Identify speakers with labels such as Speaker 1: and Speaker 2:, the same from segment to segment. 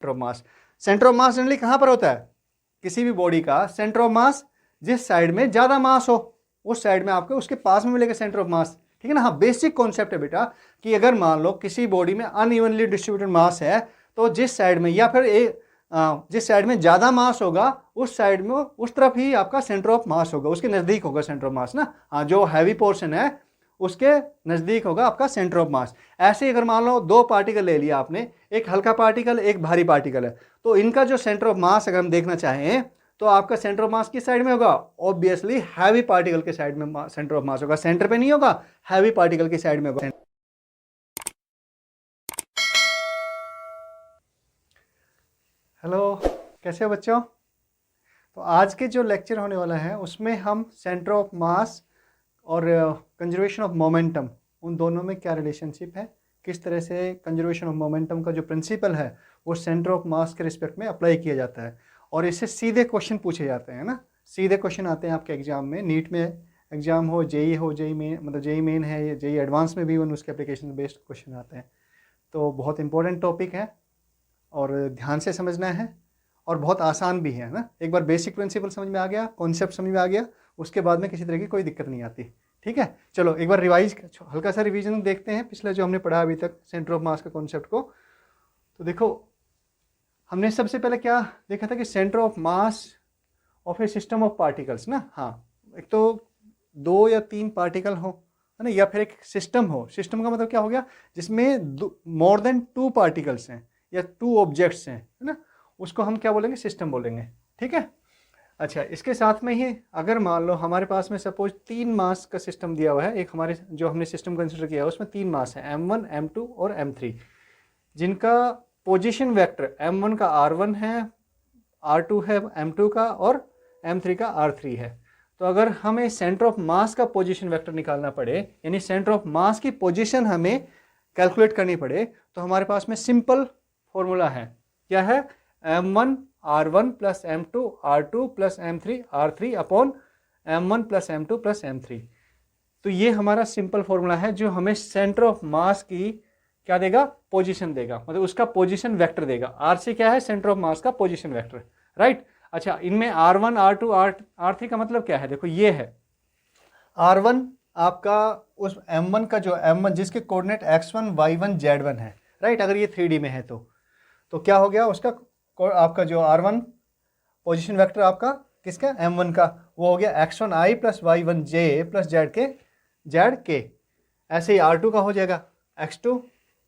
Speaker 1: Centre of mass. Centre of mass generally कहाँ पर होता है? किसी भी बॉडी का सेंटर ऑफ मास जिस साइड में ज्यादा मास हो उस साइड में आपको उसके पास में मिलेगा सेंटर ऑफ मास, ठीक है ना। हाँ, बेसिक कॉन्सेप्ट है बेटा कि अगर मान लो किसी बॉडी में अनइवनली डिस्ट्रीब्यूटेड मास है तो जिस साइड में या फिर जिस साइड में ज्यादा मास होगा उस साइड में उस तरफ ही आपका सेंटर ऑफ मास होगा, उसके नजदीक होगा सेंटर ऑफ मास ना। हाँ, जो हैवी पोर्शन है उसके नजदीक होगा आपका सेंटर ऑफ मास। ऐसे ही अगर मान लो दो पार्टिकल ले लिया आपने, एक हल्का पार्टिकल एक भारी पार्टिकल है, तो इनका जो सेंटर ऑफ मास अगर हम देखना चाहें तो आपका सेंटर ऑफ मास किस साइड में होगा? ऑब्वियसली हैवी पार्टिकल के साइड में सेंटर ऑफ मास होगा, सेंटर पे नहीं होगा, हैवी पार्टिकल की साइड में होगा। हेलो, कैसे हो बच्चों? तो आज के जो लेक्चर होने वाला है उसमें हम सेंटर ऑफ मास और कंजर्वेशन ऑफ मोमेंटम, उन दोनों में क्या रिलेशनशिप है, किस तरह से कंजर्वेशन ऑफ मोमेंटम का जो प्रिंसिपल है वो सेंटर ऑफ मास के रिस्पेक्ट में अप्लाई किया जाता है, और इससे सीधे क्वेश्चन पूछे जाते हैं ना। सीधे क्वेश्चन आते हैं आपके एग्जाम में, नीट में एग्जाम हो, जेई हो, जेई मेन मतलब जेई मेन है या जेई एडवांस में भी उसके एप्लीकेशन बेस्ड क्वेश्चन आते हैं। तो बहुत इंपॉर्टेंट टॉपिक है और ध्यान से समझना है और बहुत आसान भी है ना। एक बार बेसिक प्रिंसिपल समझ में आ गया, कॉन्सेप्ट समझ में आ गया, उसके बाद में किसी तरह की कोई दिक्कत नहीं आती, ठीक है। चलो एक बार रिवाइज, हल्का सा रिवीजन देखते हैं पिछले जो हमने पढ़ा अभी तक सेंटर ऑफ मास का कॉन्सेप्ट को। तो देखो हमने सबसे पहले क्या देखा था कि centre of mass of A system of particles ना। हाँ, एक तो 2 या 3 पार्टिकल हो है ना, या फिर एक सिस्टम हो। सिस्टम का मतलब क्या हो गया? जिसमें मोर देन 2 पार्टिकल्स हैं या 2 ऑब्जेक्ट्स हैं, है ना, उसको हम क्या बोलेंगे? सिस्टम बोलेंगे, ठीक है। अच्छा, इसके साथ में ही अगर मान लो हमारे पास में सपोज 3 मास का सिस्टम दिया हुआ है, एक हमारे जो हमने सिस्टम कंसिडर किया है उसमें 3 मास है, m1 m2 और m3, जिनका पोजीशन वेक्टर m1 का r1 है, r2 है m2 का और m3 का r3 है। तो अगर हमें सेंटर ऑफ मास का पोजीशन वेक्टर निकालना पड़े, यानी सेंटर ऑफ मास की पोजीशन हमें कैलकुलेट करनी पड़े, तो हमारे पास में सिंपल फॉर्मूला है। क्या है? m1 r1 plus m2 r2 plus m3 r3 upon m1 plus m2 plus m3। तो ये हमारा सिंपल फॉर्मूला है जो हमें सेंटर ऑफ मास की क्या देगा? पोजीशन देगा, मतलब उसका पोजीशन वेक्टर देगा। r क्या है? सेंटर ऑफ मास का पोजीशन वेक्टर, राइट। अच्छा, इनमें r1 r2 r3 का मतलब क्या है? देखो ये है r1 आपका उस m1 का जो m1 जिसके कोऑर्डिनेट x1 y1 z1 है, राइट। अगर ये 3D में है तो क्या हो गया? उसका आपका जो r1 पोजीशन वेक्टर आपका किसका? m1 का, वो हो गया x1i plus y1j plus z k। ऐसे ही r2 का हो जाएगा x2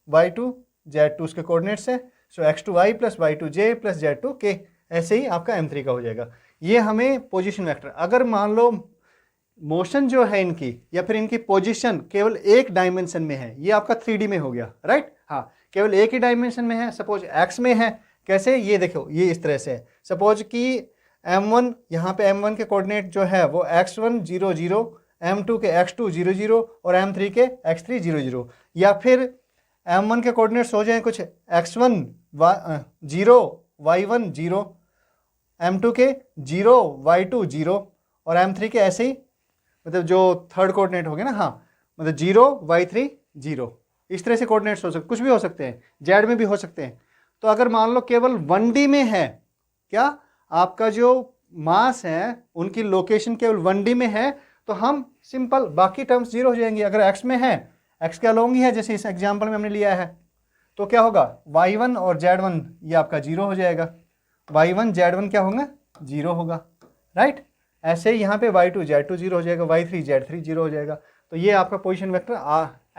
Speaker 1: y2 z2 उसके कोऑर्डिनेट्स है, सो x2i plus y2j plus z2k। ऐसे ही आपका m3 का हो जाएगा। ये हमें पोजीशन वेक्टर, अगर मान लो मोशन जो है इनकी या फिर इनकी पोजीशन केवल एक डायमेंशन में है, ये आपका 3D में हो गया, राइट। हाँ, केवल एक ही डायमेंशन में है, सपोज x में है। कैसे? ये देखो, ये इस तरह से है। सपोज कि m1 यहाँ पे m1 के कोऑर्डिनेट जो है वो x1 0 0, m2 के x2 0 0 और m3 के x3 0 0, या फिर m1 के कोऑर्डिनेट्स हो जाए कुछ x1 0 y1 0, m2 के 0 y2 0 और m3 के ऐसे ही, मतलब जो थर्ड कोऑर्डिनेट हो गया ना, हाँ, मतलब 0 y3 0, इस तरह से कोऑर्डिनेट्स हो सकते, कुछ भी हो सकते हैं, जेड में भी हो सकते हैं। तो अगर मान लो केवल 1D में है, क्या आपका जो मास है उनकी लोकेशन केवल 1D में है, तो हम सिंपल बाकी टर्म्स 0 हो जाएंगे। अगर x में है, x के अलोंग ही है, जैसे इस एग्जाम्पल में हमने लिया है, तो क्या होगा? y1 और z1 ये आपका 0 हो जाएगा, y1 z1 क्या होगा? 0 होगा, राइट। ऐसे ही यहाँ पे y2 z2 0 हो जाएगा, y3 z3 0 हो जाएगा। तो ये आपका पोजीशन वेक्टर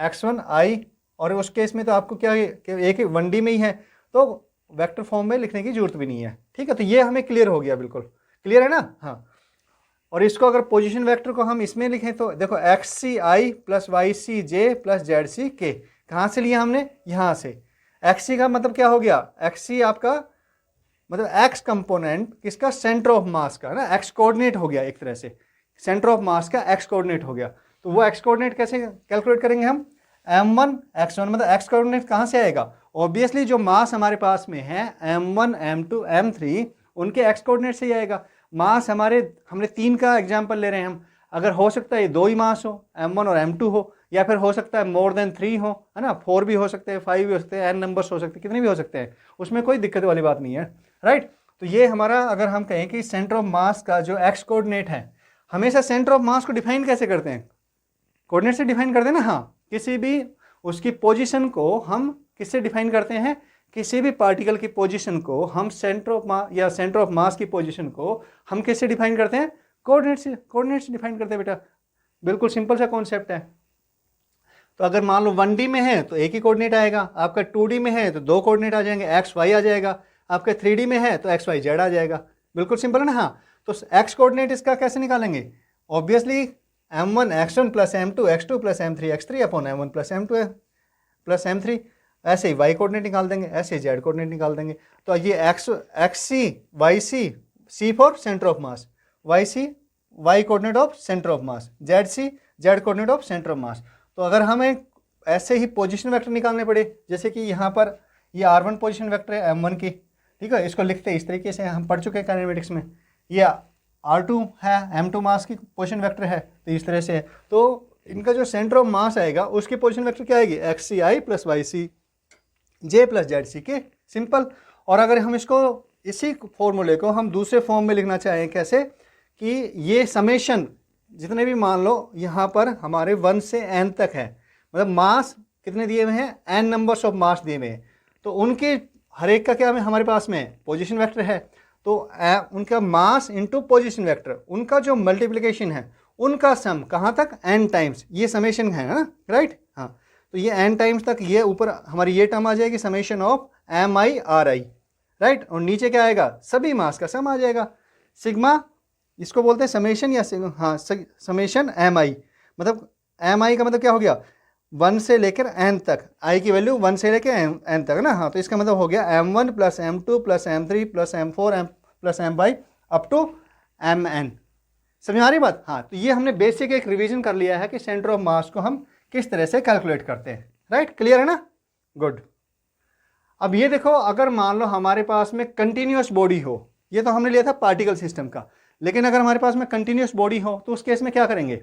Speaker 1: x1 i, और उस केस में तो आपको क्या है कि एक 1D में ही है, तो वेक्टर फॉर्म में लिखने की जरूरत भी नहीं है, ठीक है। तो ये हमें क्लियर हो गया, बिल्कुल क्लियर है ना। हाँ, और इसको अगर पोजीशन वेक्टर को हम इसमें लिखें तो देखो xci plus ycj plus zck, कहाँ से लिया हमने? यहाँ से। xc का मतलब क्या हो गया? xc आपका मतलब x कंपोनेंट किसका? सेंटर ऑफ मास का ना, x कोऑर्डिनेट हो गया, एक तरह से सेंटर ऑफ मास का x कोऑर्डिनेट हो गया। तो वो x कोऑर्डिनेट कैसे कैलकुलेट करेंगे हम? m1 x1, मतलब x कोऑर्डिनेट कहाँ से आएगा? ऑब्वियसली जो मास हमारे पास में है m1 m2 m3 उनके x कोऑर्डिनेट से ही आएगा। मास हमने 3 का एग्जांपल ले रहे हैं हम। अगर हो सकता है 2 ही मास हो, m1 और m2 हो, या फिर हो सकता है मोर देन 3 हो, है ना, 4 भी हो सकते हैं, 5 भी हो सकते हैं, n नंबर्स हो सकते हैं, कितने भी हो सकते हैं, उसमें कोई दिक्कत वाली बात नहीं है, राइट। तो ये हमारा, अगर हम कहें कि सेंटर ऑफ मास का जो x कोऑर्डिनेट है, हमेशा सेंटर ऑफ मास को डिफाइन कैसे करते हैं, कोऑर्डिनेट से डिफाइन करते हैं ना। हाँ, किसी भी उसकी पोजीशन को हम किससे डिफाइन करते हैं, किसी भी पार्टिकल की पोजीशन को हम सेंटर ऑफ मास या सेंटर ऑफ मास की पोजीशन को हम किससे डिफाइन करते हैं, कोऑर्डिनेट से डिफाइन करते हैं बेटा। बिल्कुल सिंपल सा कॉन्सेप्ट है। तो अगर मान लो 1D में है तो एक ही कोऑर्डिनेट आएगा, आपका 2D में है तो 2 कोऑर्डिनेट आ जाएंगे, एक्स वाई आ जाएगा, आपके 3D में है तो एक्स वाई जेड आ जाएगा। बिल्कुल सिंपल है ना। हाँ, तो एक्स कोऑर्डिनेट इसका कैसे निकालेंगे, obviously m1 x1 plus m2 x2 plus m3 x3 upon m1 plus m2 plus m3। ऐसे ही y कोऑर्डिनेट निकाल देंगे, ऐसे ही z कोऑर्डिनेट निकाल देंगे। तो ये xc yc, c for centre of mass, yc y coordinate of centre of mass, zc z coordinate of centre of मास। तो अगर हमें ऐसे ही पोजीशन वेक्टर निकालने पड़े, जैसे कि यहाँ पर ये r1 पोजीशन वेक्टर है m1 की, ठीक है, इसको लिखते हैं इस तरीके से, हम पढ़ चुके हैं काइनेमेटिक्स में। ये r2 है, m2 मास की पोजीशन वेक्टर है, तो इस तरह से है। तो इनका जो सेंटर ऑफ मास आएगा उसकी पोजीशन वेक्टर क्या आएगी, xci plus yc j plus zc के, सिंपल। और अगर हम इसको इसी फॉर्मूले को हम दूसरे फॉर्म में लिखना चाहें, कैसे कि ये समेशन जितने भी मान लो यहाँ पर हमारे 1 से n तक है, मतलब मास कितने दिए हुए हैं, n नंबर्स ऑफ मास दिए हुए हैं, तो उनके हर एक का क्या हमारे पास में पोजीशन वेक्टर है। तो उनका मास इनटू पोजीशन वेक्टर, उनका जो मल्टीप्लिकेशन है उनका सम कहाँ तक, n टाइम्स, ये समेशन है ना, राइट। हाँ, तो ये n टाइम्स तक, ये ऊपर हमारी ये टर्म आ जाएगी summation of mi ri, right. और नीचे क्या आएगा, सभी मास का सम आ जाएगा, सिग्मा, इसको बोलते हैं समेशन या हाँ समेशन mi, मतलब mi का मतलब क्या हो गया, 1 से लेकर n तक, i की वैल्यू 1 से लेकर n तक ना। हाँ, तो इसका मतलब हो गया m1 plus m2 plus m3 plus m4 plus m5 up to mn। समझ आ रही बात। हाँ, तो ये हमने बेसिक एक रिवीजन कर लिया है कि सेंटर ऑफ मास को हम किस तरह से कैलकुलेट करते हैं, राइट, क्लियर है ना, गुड। अब ये देखो, अगर मान लो हमारे पास में कंटिन्यूअस बॉडी हो, ये तो हमने लिया था पार्टिकल सिस्टम का, लेकिन अगर हमारे पास में कंटिन्यूअस बॉडी हो तो उस केस में क्या करेंगे,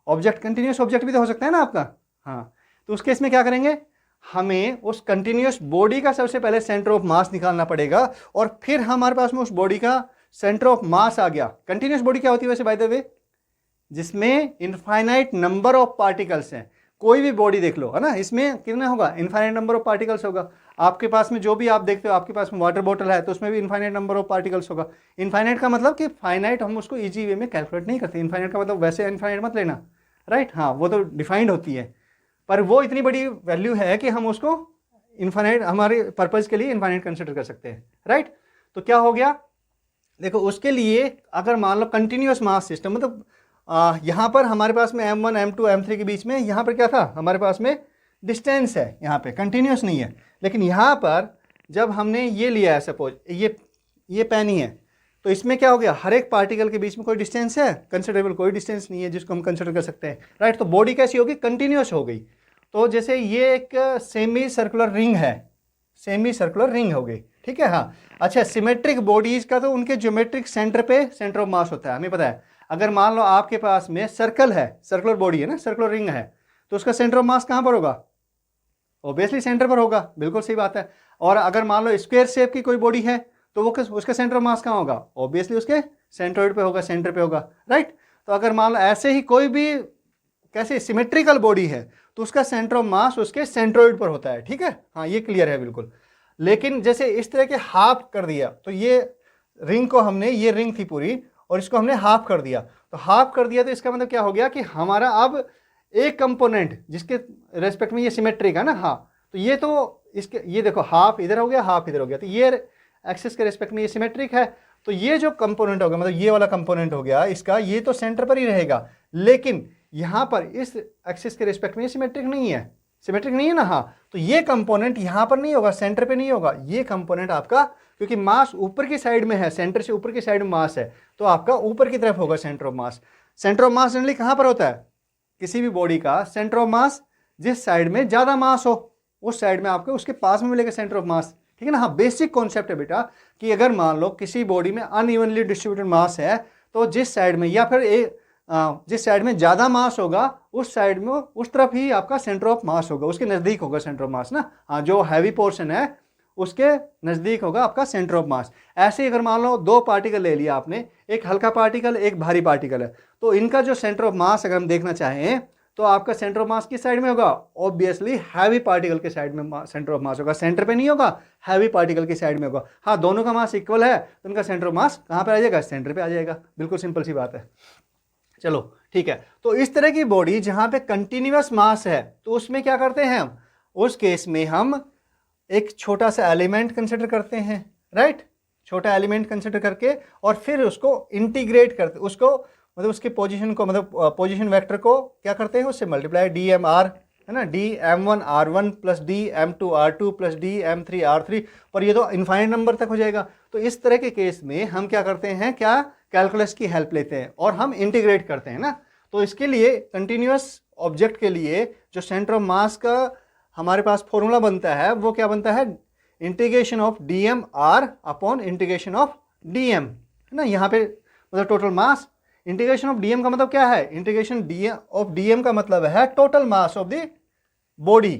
Speaker 1: ऑब्जेक्ट, कंटिन्यूअस ऑब्जेक्ट भी तो हो सकता है ना आपका। हाँ, तो उस केस में क्या करेंगे, हमें उस कंटिन्यूअस बॉडी का सबसे पहले सेंटर ऑफ मास निकालना पड़ेगा, और फिर हमारे पास में उस बॉडी का सेंटर ऑफ मास आ गया। कंटिन्यूअस बॉडी क्या होती है वैसे बाय द वे, जिसमें इनफाइनाइट नंबर ऑफ पार्टिकल्स हैं। कोई भी बॉडी देख लो, है ना, इसमें कितना होगा, इनफाइनाइट नंबर ऑफ पार्टिकल्स होगा। आपके पास में जो भी आप देखते हो, आपके पास में वाटर बॉटल है तो उसमें भी इनफाइनाइट नंबर ऑफ पार्टिकल्स होगा। इनफाइनाइट का मतलब कि फाइनाइट हम उसको इजी वे में कैलकुलेट नहीं करते, इनफाइनाइट का मतलब वैसे इनफाइनाइट मत लेना, राइट। हाँ, वो तो डिफाइंड होती है, पर वो इतनी बड़ी वैल्यू है कि हम उसको इनफाइनाइट, हमारे पर्पज़ के लिए इनफाइनाइट कंसिडर कर सकते हैं, राइट। तो क्या हो गया, देखो, उसके लिए अगर मान लो कंटिन्यूअस मास सिस्टम, मतलब यहाँ पर हमारे पास में m1 m2 m3 के बीच में यहाँ पर क्या था, हमारे पास में डिस्टेंस है, यहाँ पे कंटिन्यूअस नहीं है। लेकिन यहाँ पर जब हमने ये लिया है, सपोज ये पेन ही है, तो इसमें क्या हो गया, हर एक पार्टिकल के बीच में कोई डिस्टेंस है, कंसिडरेबल कोई डिस्टेंस नहीं है जिसको हम कंसिडर कर सकते हैं, राइट। तो बॉडी कैसी होगी, कंटिन्यूअस हो गई। तो जैसे ये एक सेमी सर्कुलर रिंग है, सेमी सर्कुलर रिंग हो गई, ठीक है। हाँ, अच्छा, सिमेट्रिक बॉडीज का तो उनके ज्योमेट्रिक सेंटर पे सेंटर ऑफ मास होता है, हमें पता है। अगर मान लो आपके पास में सर्कल है, सर्कुलर बॉडी है ना, सर्कुलर रिंग है, तो उसका सेंटर ऑफ मास कहाँ पर होगा, ऑब्वियसली सेंटर पर होगा, बिल्कुल सही बात है। और अगर मान लो स्क्वायर शेप की कोई बॉडी है तो वो उसका सेंटर ऑफ मास कहाँ होगा, ऑब्वियसली उसके सेंट्रोइड पे होगा, सेंटर पे होगा, राइट। तो अगर मान लो ऐसे ही कोई भी कैसे सिमेट्रिकल बॉडी है तो उसका सेंटर ऑफ मास उसके सेंट्रोइड पर होता है, ठीक है। हाँ, ये क्लियर है बिल्कुल। लेकिन जैसे इस तरह के हाफ कर दिया, तो ये रिंग को हमने, ये रिंग थी पूरी और इसको हमने हाफ कर दिया, तो हाफ कर दिया तो इसका मतलब क्या हो गया कि हमारा अब एक कंपोनेंट जिसके रेस्पेक्ट में ये सिमेट्रिक है ना, हाँ, तो ये तो इसके, ये देखो हाफ इधर हो गया, हाफ इधर हो गया, तो ये एक्सिस के रेस्पेक्ट में ये सिमेट्रिक है। तो ये जो कंपोनेंट होगा, मतलब ये वाला कंपोनेंट हो गया इसका, ये तो सेंटर पर ही रहेगा, लेकिन यहाँ पर इस एक्सिस के रेस्पेक्ट में ये सिमेट्रिक नहीं है, सिमेट्रिक नहीं है ना। हाँ, तो ये कंपोनेंट यहाँ पर नहीं होगा, सेंटर पे नहीं होगा, ये कंपोनेंट आपका, क्योंकि मास ऊपर की साइड में है, सेंटर से ऊपर की साइड में मास है, तो आपका ऊपर की तरफ होगा centre of mass. Centre of mass generally कहाँ पर होता है, किसी भी बॉडी का सेंटर ऑफ मास जिस साइड में ज़्यादा मास हो उस साइड में आपको उसके पास में मिलेगा सेंटर ऑफ मास, ठीक है ना। हाँ, बेसिक कॉन्सेप्ट है बेटा कि अगर मान लो किसी बॉडी में अनइवनली डिस्ट्रीब्यूटेड मास है तो जिस साइड में, या फिर जिस साइड में ज़्यादा मास होगा उस साइड में उस तरफ ही आपका सेंटर ऑफ मास होगा, उसके नज़दीक होगा सेंटर ऑफ मास ना। हाँ, जो हैवी पोर्शन है उसके नज़दीक होगा आपका सेंटर ऑफ मास। ऐसे ही अगर मान लो दो पार्टिकल ले लिया आपने, एक हल्का पार्टिकल एक भारी पार्टिकल है, तो इनका जो सेंटर ऑफ मास अगर हम देखना चाहें तो आपका सेंटर ऑफ मास किस साइड में होगा? ऑब्वियसली हैवी पार्टिकल के साइड में सेंटर ऑफ मास होगा, सेंटर पे नहीं होगा, हैवी पार्टिकल की साइड में होगा। हाँ, दोनों का मास इक्वल है तो उनका सेंटर ऑफ मास कहाँ पे आ जाएगा? सेंटर पे आ जाएगा। बिल्कुल सिंपल सी बात है। चलो ठीक है, तो इस तरह की बॉडी जहां पे कंटिन्यूअस मास है तो उसमें क्या करते हैं हम? उस केस में हम एक छोटा सा एलिमेंट कंसिडर करते हैं, राइट? छोटा एलिमेंट कंसिडर करके और फिर उसको इंटीग्रेट करते, उसको मतलब उसके पोजीशन को, मतलब पोजीशन वेक्टर को क्या करते हैं? उससे मल्टीप्लाई डी एम आर, है ना, d m one r one plus d m two r two plus d m three r three, पर ये तो इनफाइनाइट नंबर तक हो जाएगा। तो इस तरह के केस में हम क्या करते हैं? क्या कैलकुलस की हेल्प लेते हैं और हम इंटीग्रेट करते हैं ना। तो इसके लिए कंटिन्यूअस ऑब्जेक्ट के लिए जो सेंटर ऑफ मास का हमारे पास फॉर्मूला बनता है वो क्या बनता है? Integration of d m r upon integration of d m, है ना। यहाँ पे मतलब total mass, integration of dm का मतलब क्या है? इंटीग्रेशन ऑफ डीएम का मतलब है total mass of the body,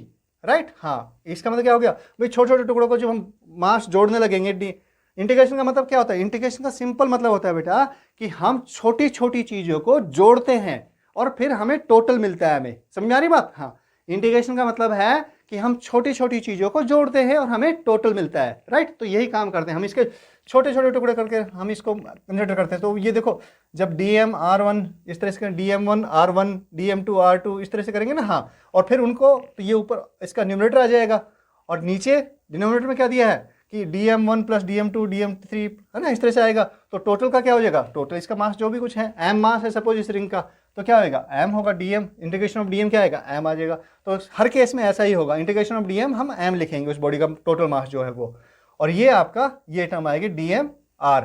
Speaker 1: right? हाँ, इसका मतलब क्या हो गया भाई? छोटे छोटे टुकड़ों को जब हम मास जोड़ने लगेंगे, इंटीग्रेशन का मतलब क्या होता है? इंटीग्रेशन का सिंपल मतलब होता है बेटा कि हम छोटी छोटी चीजों को जोड़ते हैं और फिर हमें टोटल मिलता है। हमें समझ आ रही बात? हाँ, इंटीग्रेशन का मतलब है कि हम छोटी छोटी चीजों को जोड़ते हैं और हमें टोटल मिलता है, राइट? तो यही काम करते हैं हम, इसके छोटे छोटे टुकड़े करके हम इसको कंसिडर करते हैं। तो ये देखो, जब डी एम आर वन इस तरह से, d m one r one d m two r two इस तरह से करेंगे ना, हाँ, और फिर उनको तो ये ऊपर इसका न्यूमरेटर आ जाएगा और नीचे डिनोमिनेटर में क्या दिया है कि d m one plus d m two d m three, है ना, इस तरह से आएगा। तो टोटल का क्या हो जाएगा? टोटल इसका मास जो भी कुछ है, एम मास है सपोज इस रिंग का, तो क्या होगा? एम होगा। डीएम, इंटीग्रेशन ऑफ डीएम क्या आएगा? एम आ जाएगा। तो हर केस में ऐसा ही होगा, इंटीग्रेशन ऑफ डीएम हम एम लिखेंगे उस बॉडी का टोटल मास जो है वो, और ये आपका ये टर्म आएगी डीएम आर,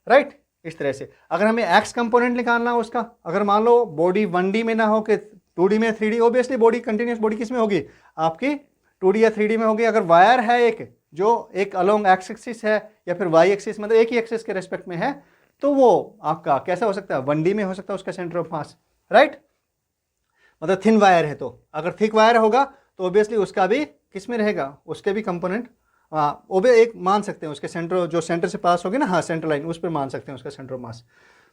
Speaker 1: राइट? इस तरह से अगर हमें एक्स कंपोनेंट निकालना हो उसका, अगर मान लो बॉडी 1D में ना हो कि 2D में, 3D, obviously body continuous body किस में होगी? आपकी 2D या 3D में होगी। अगर वायर है एक जो एक अलोंग एक्स एक्सिस है या फिर वाई एक्सिस, मतलब एक ही एक्सिस के रेस्पेक्ट में है, तो वो आपका कैसा हो सकता है? 1D में हो सकता है उसका सेंटर ऑफ मास, राइट? मतलब थिन वायर है, तो अगर थिक वायर होगा तो ऑब्वियसली उसका भी किस में रहेगा? उसके भी कंपोनेंट वो भी एक मान सकते हैं उसके सेंटर, जो सेंटर से पास होगी ना, हाँ, सेंटर लाइन, उस पर मान सकते हैं उसका सेंटर ऑफ मास।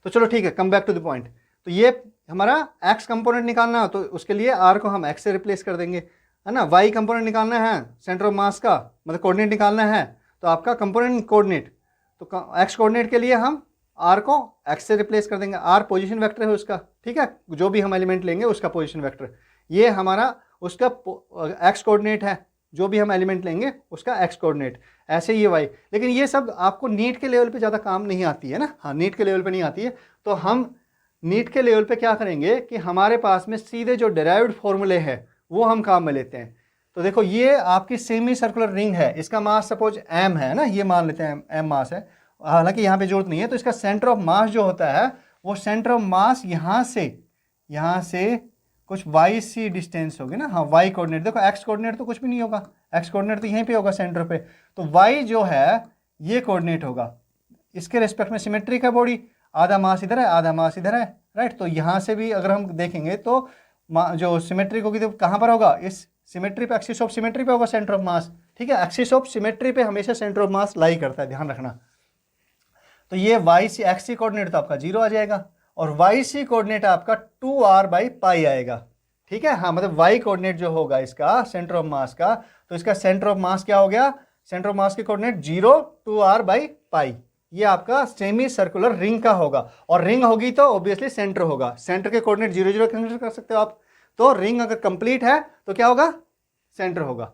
Speaker 1: तो चलो ठीक है, come back to the point. तो ये हमारा एक्स कंपोनेंट निकालना हो तो उसके लिए आर को हम एक्स से रिप्लेस कर देंगे, है ना। वाई कंपोनेंट निकालना है सेंटर ऑफ मास का, मतलब कोऑर्डिनेट निकालना है, तो आपका कंपोनेंट कोऑर्डिनेट, तो एक्स कोऑर्डिनेट के लिए हम आर को एक्स से रिप्लेस कर देंगे। आर पोजीशन वेक्टर है उसका, ठीक है, जो भी हम एलिमेंट लेंगे उसका पोजीशन वेक्टर, ये हमारा उसका एक्स कोऑर्डिनेट है, जो भी हम एलिमेंट लेंगे उसका एक्स कोऑर्डिनेट। ऐसे ये वाई, लेकिन ये सब आपको नीट के लेवल पे ज़्यादा काम नहीं आती है ना। हाँ, नीट के लेवल पे नहीं आती है, तो हम नीट के लेवल पे क्या करेंगे कि हमारे पास में सीधे जो डेराइव्ड फॉर्मूले हैं वो हम काम में लेते हैं। तो देखो, ये आपकी सेमी सर्कुलर रिंग है, इसका मास सपोज एम है ना, ये मान लेते हैं एम मास है, हालांकि यहाँ पे जरूरत नहीं है। तो इसका सेंटर ऑफ मास जो होता है वो सेंटर ऑफ मास यहाँ से कुछ वाई सी डिस्टेंस होगी ना। हाँ, वाई कोऑर्डिनेट, देखो एक्स कोऑर्डिनेट तो कुछ भी नहीं होगा, एक्स कोऑर्डिनेट तो यहीं पे होगा सेंटर पे, तो वाई जो है ये कोऑर्डिनेट होगा, इसके रिस्पेक्ट में सिमेट्रिक है बॉडी, आधा मास इधर है आधा मास इधर है, राइट? तो यहाँ से भी अगर हम देखेंगे तो जो सिमेट्रिक होगी तो कहाँ पर होगा? इस सिमेट्री पे, एक्सिस ऑफ सिमेट्री पे होगा सेंटर ऑफ मास, ठीक है। एक्सिस ऑफ सिमेट्री पे हमेशा सेंटर ऑफ मास लाई करता है, ध्यान रखना। तो ये वाई सी एक्स सी कोऑर्डिनेट तो आपका 0 आ जाएगा और वाई सी कोऑर्डिनेट आपका 2r/π आएगा, ठीक है। हाँ, मतलब वाई कोऑर्डिनेट जो होगा इसका सेंटर ऑफ मास का, तो इसका सेंटर ऑफ मास क्या हो गया? सेंटर ऑफ मास के कोऑर्डिनेट 0 2r/π, ये आपका सेमी सर्कुलर रिंग का होगा, और रिंग होगी तो ऑब्वियसली सेंटर होगा, सेंटर के कोऑर्डिनेट 0 0 कंसीडर कर सकते हो आप। तो रिंग अगर कंप्लीट है तो क्या होगा? सेंटर होगा,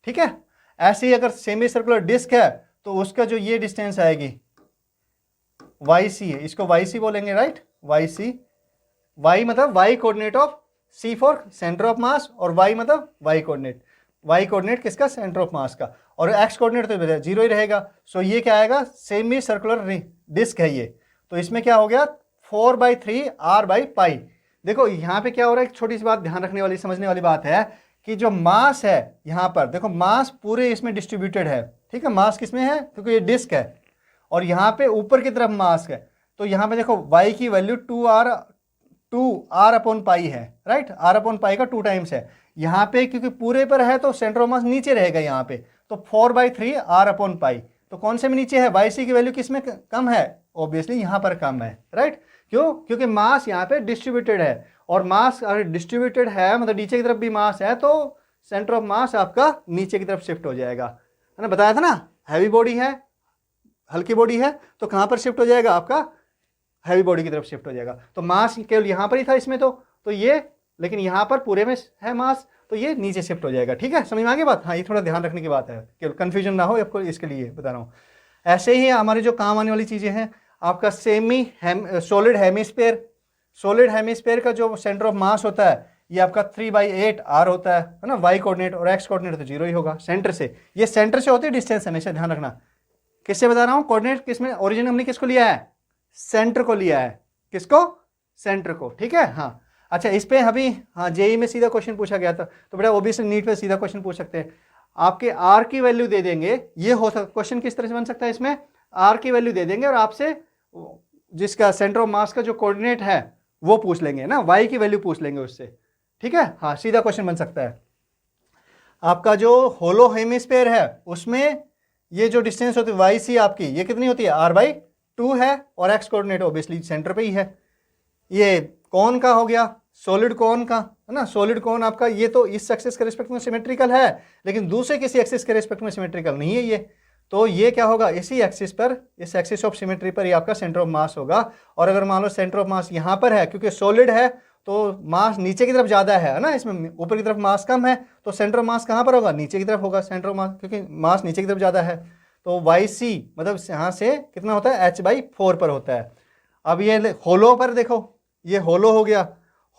Speaker 1: ठीक है। ऐसे ही अगर सेमी सर्कुलर डिस्क है तो उसका जो ये डिस्टेंस आएगी वाई सी है, इसको वाई सी बोलेंगे, राइट? वाई सी, वाई मतलब y coordinate of c for centre of mass, और वाई मतलब वाई कोऑर्डिनेट, वाई कोऑर्डिनेट किसका? सेंटर ऑफ मास का, और एक्स कोऑर्डिनेट तो 0 ही रहेगा। सो ये क्या आएगा? सेमी सर्कुलर डिस्क है ये, तो इसमें क्या हो गया? 4/3r/π। देखो यहाँ पे क्या हो रहा है, एक छोटी सी बात ध्यान रखने वाली, समझने वाली बात है कि जो मास है यहाँ पर, देखो मास पूरे इसमें डिस्ट्रीब्यूटेड है, ठीक है। मास किसमें है? क्योंकि ये डिस्क है और यहाँ पे ऊपर की तरफ मास है, तो यहाँ पे देखो y की वैल्यू 2r/पाई है, राइट। r/पाई का 2 टाइम्स है। यहाँ पे क्योंकि पूरे पर है तो सेंटर ऑफ मास नीचे रहेगा यहाँ पे, तो 4/3 r/पाई। तो कौन से में नीचे है? yc की वैल्यू किस में कम है? ऑब्वियसली यहाँ पर कम है, राइट। क्यों? क्योंकि मास यहाँ पे डिस्ट्रीब्यूटेड है, और मास अगर डिस्ट्रीब्यूटेड है मतलब नीचे की तरफ भी मास है तो सेंटर ऑफ मास आपका नीचे की तरफ शिफ्ट हो जाएगा, है ना। बताया था ना, हैवी बॉडी है, हल्की बॉडी है, तो कहाँ पर शिफ्ट हो जाएगा? आपका हैवी बॉडी की तरफ शिफ्ट हो जाएगा। तो मास केवल यहाँ पर ही था इसमें, तो ये, लेकिन यहाँ पर पूरे में है मास, तो ये नीचे शिफ्ट हो जाएगा। ठीक है, समझ में आ गई बात? हाँ, ये थोड़ा ध्यान रखने की बात है, केवल कन्फ्यूजन ना हो आपको, इसके लिए बता रहा हूँ। ऐसे ही हमारे जो काम आने वाली चीज़ें हैं, आपका सॉलिड हेमिस्फीयर, सॉलिड हेमिस्फीयर का जो सेंटर ऑफ मास होता है ये आपका 3/8 r होता है ना। y कोऑर्डिनेट और x कोऑर्डिनेट तो 0 ही होगा सेंटर से। ये सेंटर से होती है डिस्टेंस, हमेशा ध्यान रखना। किससे बता रहा हूँ? कोऑर्डिनेट किसमें, ओरिजिन हमने किसको लिया है? सेंटर को लिया है। किसको? सेंटर को। ठीक है, हाँ। अच्छा, इस पे अभी हाँ जेई में सीधा क्वेश्चन पूछा गया था, तो बेटा ओबीसी नीट पे सीधा क्वेश्चन पूछ सकते हैं। आपके आर की वैल्यू दे देंगे, ये हो सकता क्वेश्चन किस तरह से बन सकता है, इसमें आर की वैल्यू दे देंगे और आपसे जिसका सेंटर ऑफ मास का जो कोऑर्डिनेट है वो पूछ लेंगे ना, वाई की वैल्यू पूछ लेंगे उससे। ठीक है, हाँ, सीधा क्वेश्चन बन सकता है। आपका जो होलो हेमिस्फीयर है उसमें ये जो डिस्टेंस होती है वाई सी आपकी, ये कितनी होती है? r/2 है, और x कोऑर्डिनेट ऑब्वियसली सेंटर पे ही है। ये कौन का हो गया? सॉलिड कौन का, है ना। सॉलिड कौन आपका ये तो इस एक्सिस के रिस्पेक्ट में सिमेट्रिकल है, लेकिन दूसरे किसी एक्सिस के रिस्पेक्ट में सिमेट्रिकल नहीं है ये। तो ये क्या होगा? इसी एक्सिस पर, इस एक्सिस ऑफ सिमेट्री पर ये आपका सेंटर ऑफ मास होगा। और अगर मान लो सेंटर ऑफ मास यहाँ पर है, क्योंकि सॉलिड है तो मास नीचे की तरफ ज़्यादा है ना, इसमें ऊपर की तरफ मास कम है, तो सेंटर ऑफ मास कहाँ पर होगा? नीचे की तरफ होगा सेंटर ऑफ मास, क्योंकि मास नीचे की तरफ ज़्यादा है। तो YC मतलब यहाँ से कितना होता है? h/4 पर होता है। अब ये होलो पर देखो, ये होलो हो गया,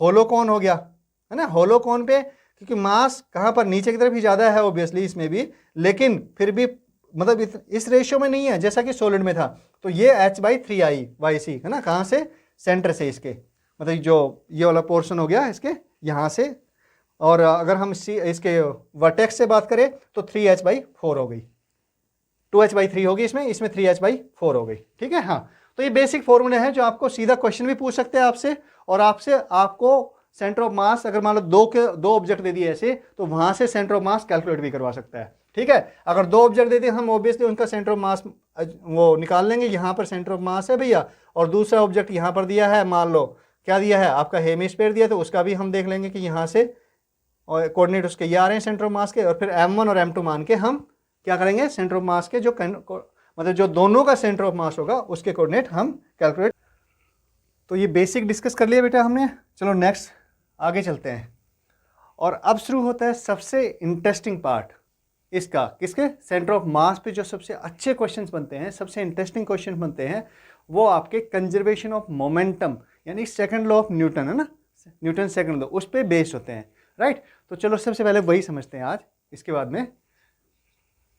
Speaker 1: होलो कौन हो गया, है ना। होलो कौन पे, क्योंकि मास कहाँ पर? नीचे की तरफ ही ज़्यादा है ऑब्वियसली इसमें भी, लेकिन फिर भी मतलब इस रेशियो में नहीं है जैसा कि सॉलिड में था। तो ये h/3i YC है ना, कहाँ से? सेंटर से, इसके मतलब जो ये वाला पोर्शन हो गया इसके यहाँ से। और अगर हम इसके वर्टेक्स से बात करें तो 3h/4 हो गई, 2h/3 होगी इसमें 3h/4 हो गई। ठीक है, हाँ। तो ये बेसिक फॉर्मूले हैं जो आपको सीधा क्वेश्चन भी पूछ सकते हैं आपसे, और आपको सेंटर ऑफ मास अगर मान लो दो ऑब्जेक्ट दे दिए ऐसे, तो वहां से सेंटर ऑफ मास कैलकुलेट भी करवा सकता है। ठीक है, अगर 2 ऑब्जेक्ट दे दिए, हम ऑब्वियसली उनका सेंटर ऑफ मास वो निकाल लेंगे। यहाँ पर सेंटर ऑफ मास है भैया, और दूसरा ऑब्जेक्ट यहाँ पर दिया है, मान लो क्या दिया है आपका? हेमिस्फीयर दिया, तो उसका भी हम देख लेंगे कि यहाँ से और कोऑर्डिनेट उसके ये आ रहे हैं सेंटर ऑफ मास के, और फिर m1 और m2 मान के हम क्या करेंगे? सेंटर ऑफ मास के जो मतलब जो दोनों का सेंटर ऑफ मास होगा उसके कोऑर्डिनेट हम कैलकुलेट। तो ये बेसिक डिस्कस कर लिया बेटा हमने। चलो नेक्स्ट आगे चलते हैं, और अब शुरू होता है सबसे इंटरेस्टिंग पार्ट इसका। किसके? सेंटर ऑफ मास पे जो सबसे अच्छे क्वेश्चंस बनते हैं, सबसे इंटरेस्टिंग क्वेश्चन बनते हैं, वो आपके कंजर्वेशन ऑफ मोमेंटम, यानी सेकंड लॉ ऑफ न्यूटन, है ना, न्यूटन सेकंड लॉ, उस पर बेस्ड होते हैं, राइट। तो चलो सबसे पहले वही समझते हैं आज। इसके बाद में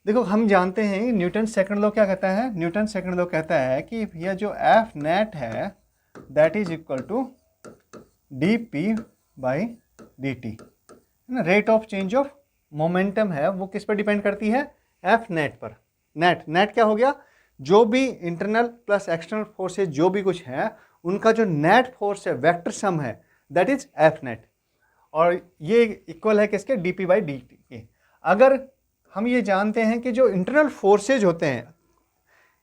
Speaker 1: देखो, हम जानते हैं न्यूटन सेकंड लॉ क्या कहता है। न्यूटन सेकंड लॉ कहता है कि यह जो एफ नेट है that is equal to dp/dt, है ना। Rate of change of momentum है वो किस पर डिपेंड करती है? एफ नेट पर। नेट क्या हो गया? जो भी इंटरनल प्लस एक्सटर्नल फोर्सेज जो भी कुछ है, उनका जो नेट फोर्स है, वेक्टर सम है, दैट इज एफ नेट। और ये इक्वल है किसके? dp/dt के। अगर हम ये जानते हैं कि जो इंटरनल फोर्सेज होते हैं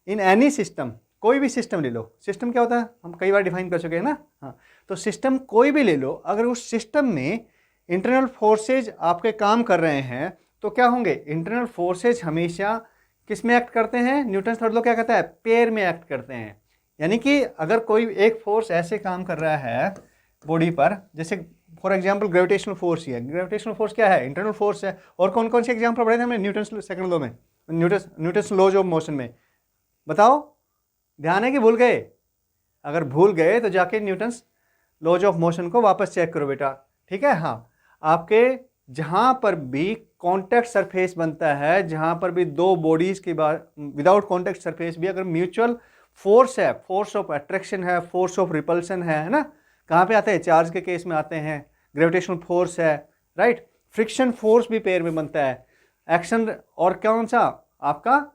Speaker 1: इन एनी सिस्टम, कोई भी सिस्टम ले लो, सिस्टम क्या होता है हम कई बार डिफाइन कर चुके हैं ना, हाँ। तो सिस्टम कोई भी ले लो, अगर उस सिस्टम में इंटरनल फोर्सेज आपके काम कर रहे हैं तो क्या होंगे? इंटरनल फोर्सेज हमेशा किस में एक्ट करते हैं? न्यूटन थर्ड लॉ क्या कहता है? पेयर में एक्ट करते हैं। यानी कि अगर कोई एक फोर्स ऐसे काम कर रहा है बॉडी पर, जैसे फॉर एग्जाम्पल ग्रेविटेशनल फोर्स ही है। ग्रेविटेशनल फोर्स क्या है? इंटरनल फोर्स है। और कौन कौन से एग्जाम्पल पढ़े थे हमने न्यूटन सेकंड लॉ में, न्यूटन लॉज ऑफ मोशन में? बताओ, ध्यान है कि भूल गए? अगर भूल गए तो जाके न्यूटन लॉज ऑफ मोशन को वापस चेक करो बेटा। ठीक है, हाँ। आपके जहाँ पर भी कॉन्टैक्ट सरफेस बनता है, जहाँ पर भी दो बॉडीज के बाद विदाउट कॉन्टैक्ट सरफेस भी अगर म्यूचुअल फोर्स है, फोर्स ऑफ अट्रैक्शन है, फोर्स ऑफ रिपल्सन है ना, कहाँ पे आते हैं? चार्ज के केस में आते हैं। ग्रेविटेशनल फोर्स है, राइट। फ्रिक्शन फोर्स भी पेयर में बनता है। एक्शन और कौन सा आपका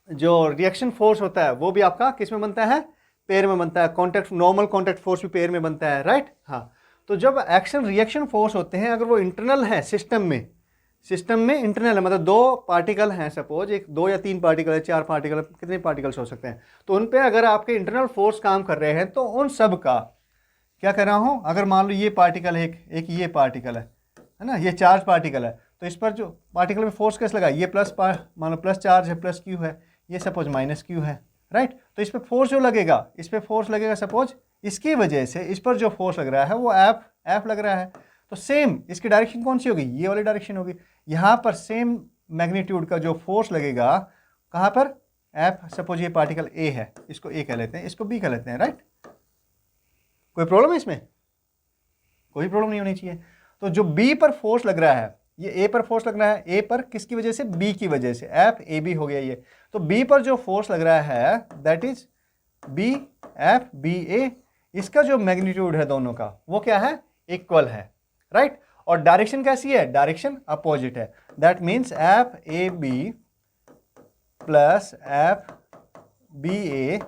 Speaker 1: जो रिएक्शन फोर्स होता है वो भी आपका किस में बनता है? पेयर में बनता है, कॉन्टैक्ट नॉर्मल कॉन्टैक्ट फोर्स भी पेयर में बनता है, राइट। हाँ, तो जब एक्शन रिएक्शन फोर्स होते हैं, अगर वो इंटरनल है सिस्टम में इंटरनल है, मतलब दो पार्टिकल हैं, सपोज एक 2 या 3 पार्टिकल है, 4 पार्टिकल, कितने पार्टिकल्स हो सकते हैं, तो उन पे अगर आपके इंटरनल फोर्स काम कर रहे हैं तो उन सब का क्या कर रहा हूँ, अगर मान लो ये पार्टिकल है, एक ये पार्टिकल है ना, ये चार्ज पार्टिकल है, तो इस पर जो पार्टिकल में फोर्स कैसे लगा, ये मान लो प्लस चार्ज है, प्लस क्यू है, ये सपोज माइनस क्यू है, राइट। तो इस पर फोर्स जो लगेगा, इस पर फोर्स लगेगा सपोज, इसकी वजह से इस पर जो फोर्स लग रहा है वो एफ लग रहा है, तो सेम इसकी डायरेक्शन कौन सी होगी, ये वाली डायरेक्शन होगी। यहाँ पर सेम मैग्नीट्यूड का जो फोर्स लगेगा, कहाँ पर, एफ, सपोज ये पार्टिकल ए है, इसको ए कह लेते हैं, इसको बी कह लेते हैं, राइट। कोई प्रॉब्लम है इसमें, कोई प्रॉब्लम नहीं होनी चाहिए। तो जो बी पर फोर्स लग रहा है, ये ए पर फोर्स लग रहा है, ए पर किसकी वजह से, बी की वजह से, एफ ए बी हो गया ये। तो बी पर जो फोर्स लग रहा है that is B F B A, इसका जो मैग्नीट्यूड है दोनों का वो क्या है, इक्वल है, राइट। और डायरेक्शन कैसी है, डायरेक्शन अपोजिट है, that means f a b plus f B a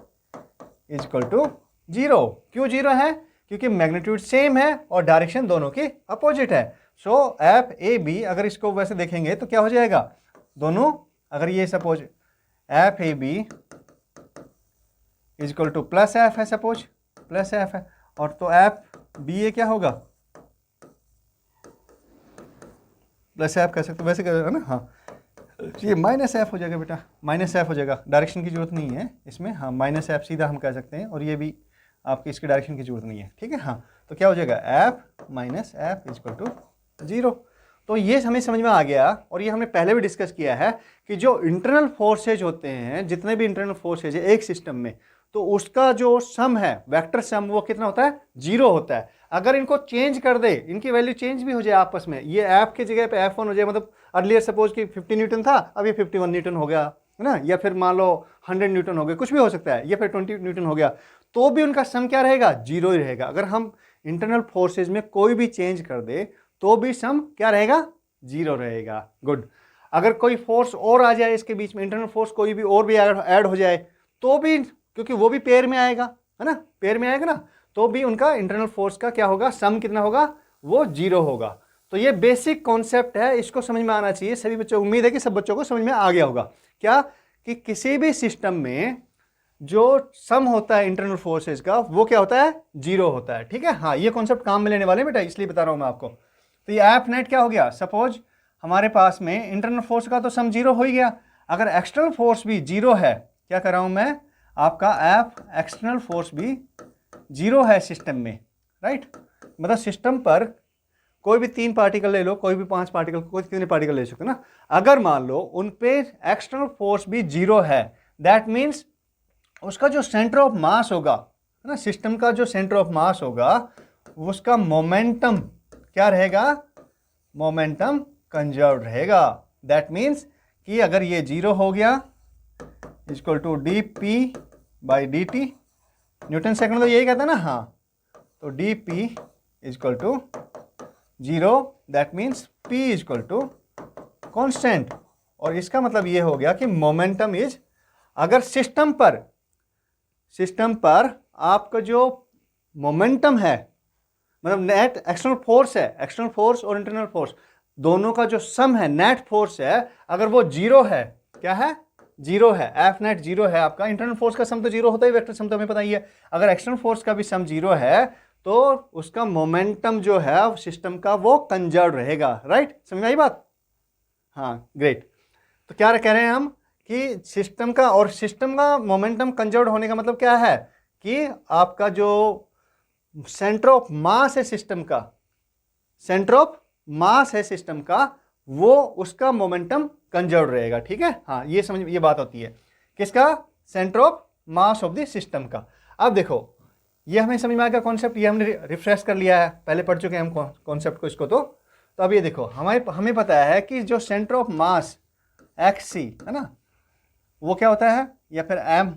Speaker 1: is equal to 0। क्यों 0 है, क्योंकि मैग्नीट्यूड सेम है और डायरेक्शन दोनों की अपोजिट है। सो एफ ए बी, अगर इसको वैसे देखेंगे तो क्या हो जाएगा, दोनों, अगर ये suppose f a b is equal to plus f है, सपोज प्लस एफ है, और तो एफ बी ए क्या होगा, प्लस एफ कह सकते हो, वैसे कह ना, हाँ ये माइनस एफ हो जाएगा बेटा, माइनस एफ हो जाएगा, डायरेक्शन की जरूरत नहीं है इसमें, हाँ माइनस एफ सीधा हम कह सकते हैं, और ये भी आपकी इसकी डायरेक्शन की जरूरत नहीं है, ठीक है। हाँ, तो क्या हो जाएगा, f minus f is equal to 0। तो ये हमें समझ में आ गया, और ये हमने पहले भी डिस्कस किया है कि जो इंटरनल फोर्सेज होते हैं, जितने भी इंटरनल फोर्सेज है एक सिस्टम में, तो उसका जो सम है, वेक्टर सम, वो कितना होता है, 0 होता है। अगर इनको चेंज कर दे, इनकी वैल्यू चेंज भी हो जाए आपस में, ये एफ की जगह पे F1 हो जाए, मतलब अर्लियर सपोज कि 50 न्यूटन था, अब ये 51 न्यूटन हो गया, है ना, या फिर मान लो 100 न्यूटन हो गया, कुछ भी हो सकता है, या फिर 20 न्यूटन हो गया, तो भी उनका सम क्या रहेगा, 0 ही रहेगा। अगर हम इंटरनल फोर्सेज में कोई भी चेंज कर दे तो भी सम क्या रहेगा, 0 रहेगा। गुड। अगर कोई फोर्स और आ जाए इसके बीच में, इंटरनल फोर्स कोई भी और भी ऐड हो जाए, तो भी, क्योंकि वो भी पेयर में आएगा, है ना, पेयर में आएगा ना, तो भी उनका इंटरनल फोर्स का क्या होगा, सम कितना होगा, वो 0 होगा। तो ये बेसिक कॉन्सेप्ट है, इसको समझ में आना चाहिए सभी बच्चों, उम्मीद है कि सब बच्चों को समझ में आ गया होगा। क्या, कि किसी भी सिस्टम में जो सम होता है इंटरनल फोर्सेज का, वो क्या होता है, 0 होता है, ठीक है। हाँ, ये कॉन्सेप्ट काम में लेने वाले बेटा, इसलिए बता रहा हूं मैं आपको। तो ये एफ नेट क्या हो गया, सपोज हमारे पास में इंटरनल फोर्स का तो सम 0 हो ही गया, अगर एक्सटर्नल फोर्स भी 0 है, क्या कर रहा हूं मैं, आपका एफ एक्सटर्नल फोर्स भी 0 है सिस्टम में, राइट। मतलब सिस्टम पर कोई भी 3 पार्टिकल ले लो, कोई भी 5 पार्टिकल, कोई कितने पार्टिकल ले सकते हो ना, अगर मान लो उन पे एक्सटर्नल फोर्स भी 0 है, दैट मीन्स उसका जो सेंटर ऑफ मास होगा, है ना, सिस्टम का जो सेंटर ऑफ मास होगा, उसका मोमेंटम क्या रहेगा, मोमेंटम कंजर्व रहेगा। दैट मीन्स कि अगर ये 0 हो गया, equal to d p by d t, Newton second तो यही कहता है ना, हाँ, तो d p equal to 0, that means p equal to constant. और इसका मतलब ये हो गया कि मोमेंटम इज, अगर सिस्टम पर आपका जो मोमेंटम है, मतलब नेट एक्सटर्नल फोर्स है, एक्सटर्नल फोर्स और इंटरनल फोर्स दोनों का जो सम है, नेट फोर्स है, अगर वो 0 है, क्या है, 0 है, एफ नेट 0 है आपका, इंटरनल फोर्स का सम तो 0 होता ही, वेक्टर सम तो हमें पता ही है, अगर एक्सटर्नल फोर्स का भी सम 0 है तो उसका मोमेंटम जो है सिस्टम का वो कंजर्व रहेगा, राइट। समझ में आई बात, हाँ ग्रेट। तो क्या कह रहे हैं हम कि सिस्टम का, और सिस्टम का मोमेंटम कंजर्व होने का मतलब क्या है, कि आपका जो सेंटर ऑफ मास है सिस्टम का, सेंटर ऑफ मास है सिस्टम का, वो उसका मोमेंटम कंजर्व रहेगा, ठीक है। हाँ, ये समझ, ये बात होती है किसका, centre of mass of the system का। अब देखो, ये हमें समझ में आ गया कॉन्सेप्ट, ये हमने रिफ्रेश कर लिया है, पहले पढ़ चुके हैं हम कॉन्सेप्ट को, इसको तो अब ये देखो, हमें पता है कि जो सेंटर ऑफ मास एक्स सी है ना, वो क्या होता है, या फिर एम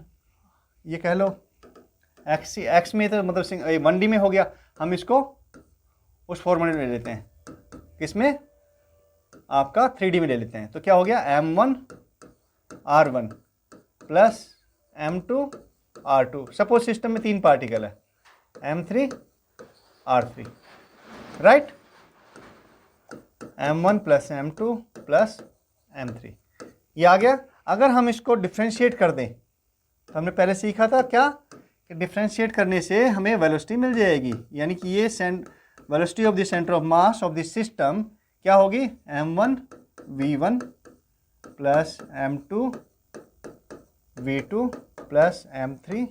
Speaker 1: ये कह लो, एक्स सी, एक्स में तो मतलब 1D में हो गया, हम इसको उस फॉर्मूले में ले लेते हैं, किसमें, आपका 3D में ले लेते हैं। तो क्या हो गया, M1 R1 plus M2 R2। Suppose system में 3 पार्टिकल है, M3 R3, right, M1 plus M2 plus M3, ये आ गया। अगर हम इसको डिफ्रेंशिएट कर दें तो हमने पहले सीखा था क्या कि डिफ्रेंशिएट करने से हमें वेलोसिटी मिल जाएगी, यानी कि ये velocity of the centre of mass of the system क्या होगी, M1 V1 plus M2 V2 plus M3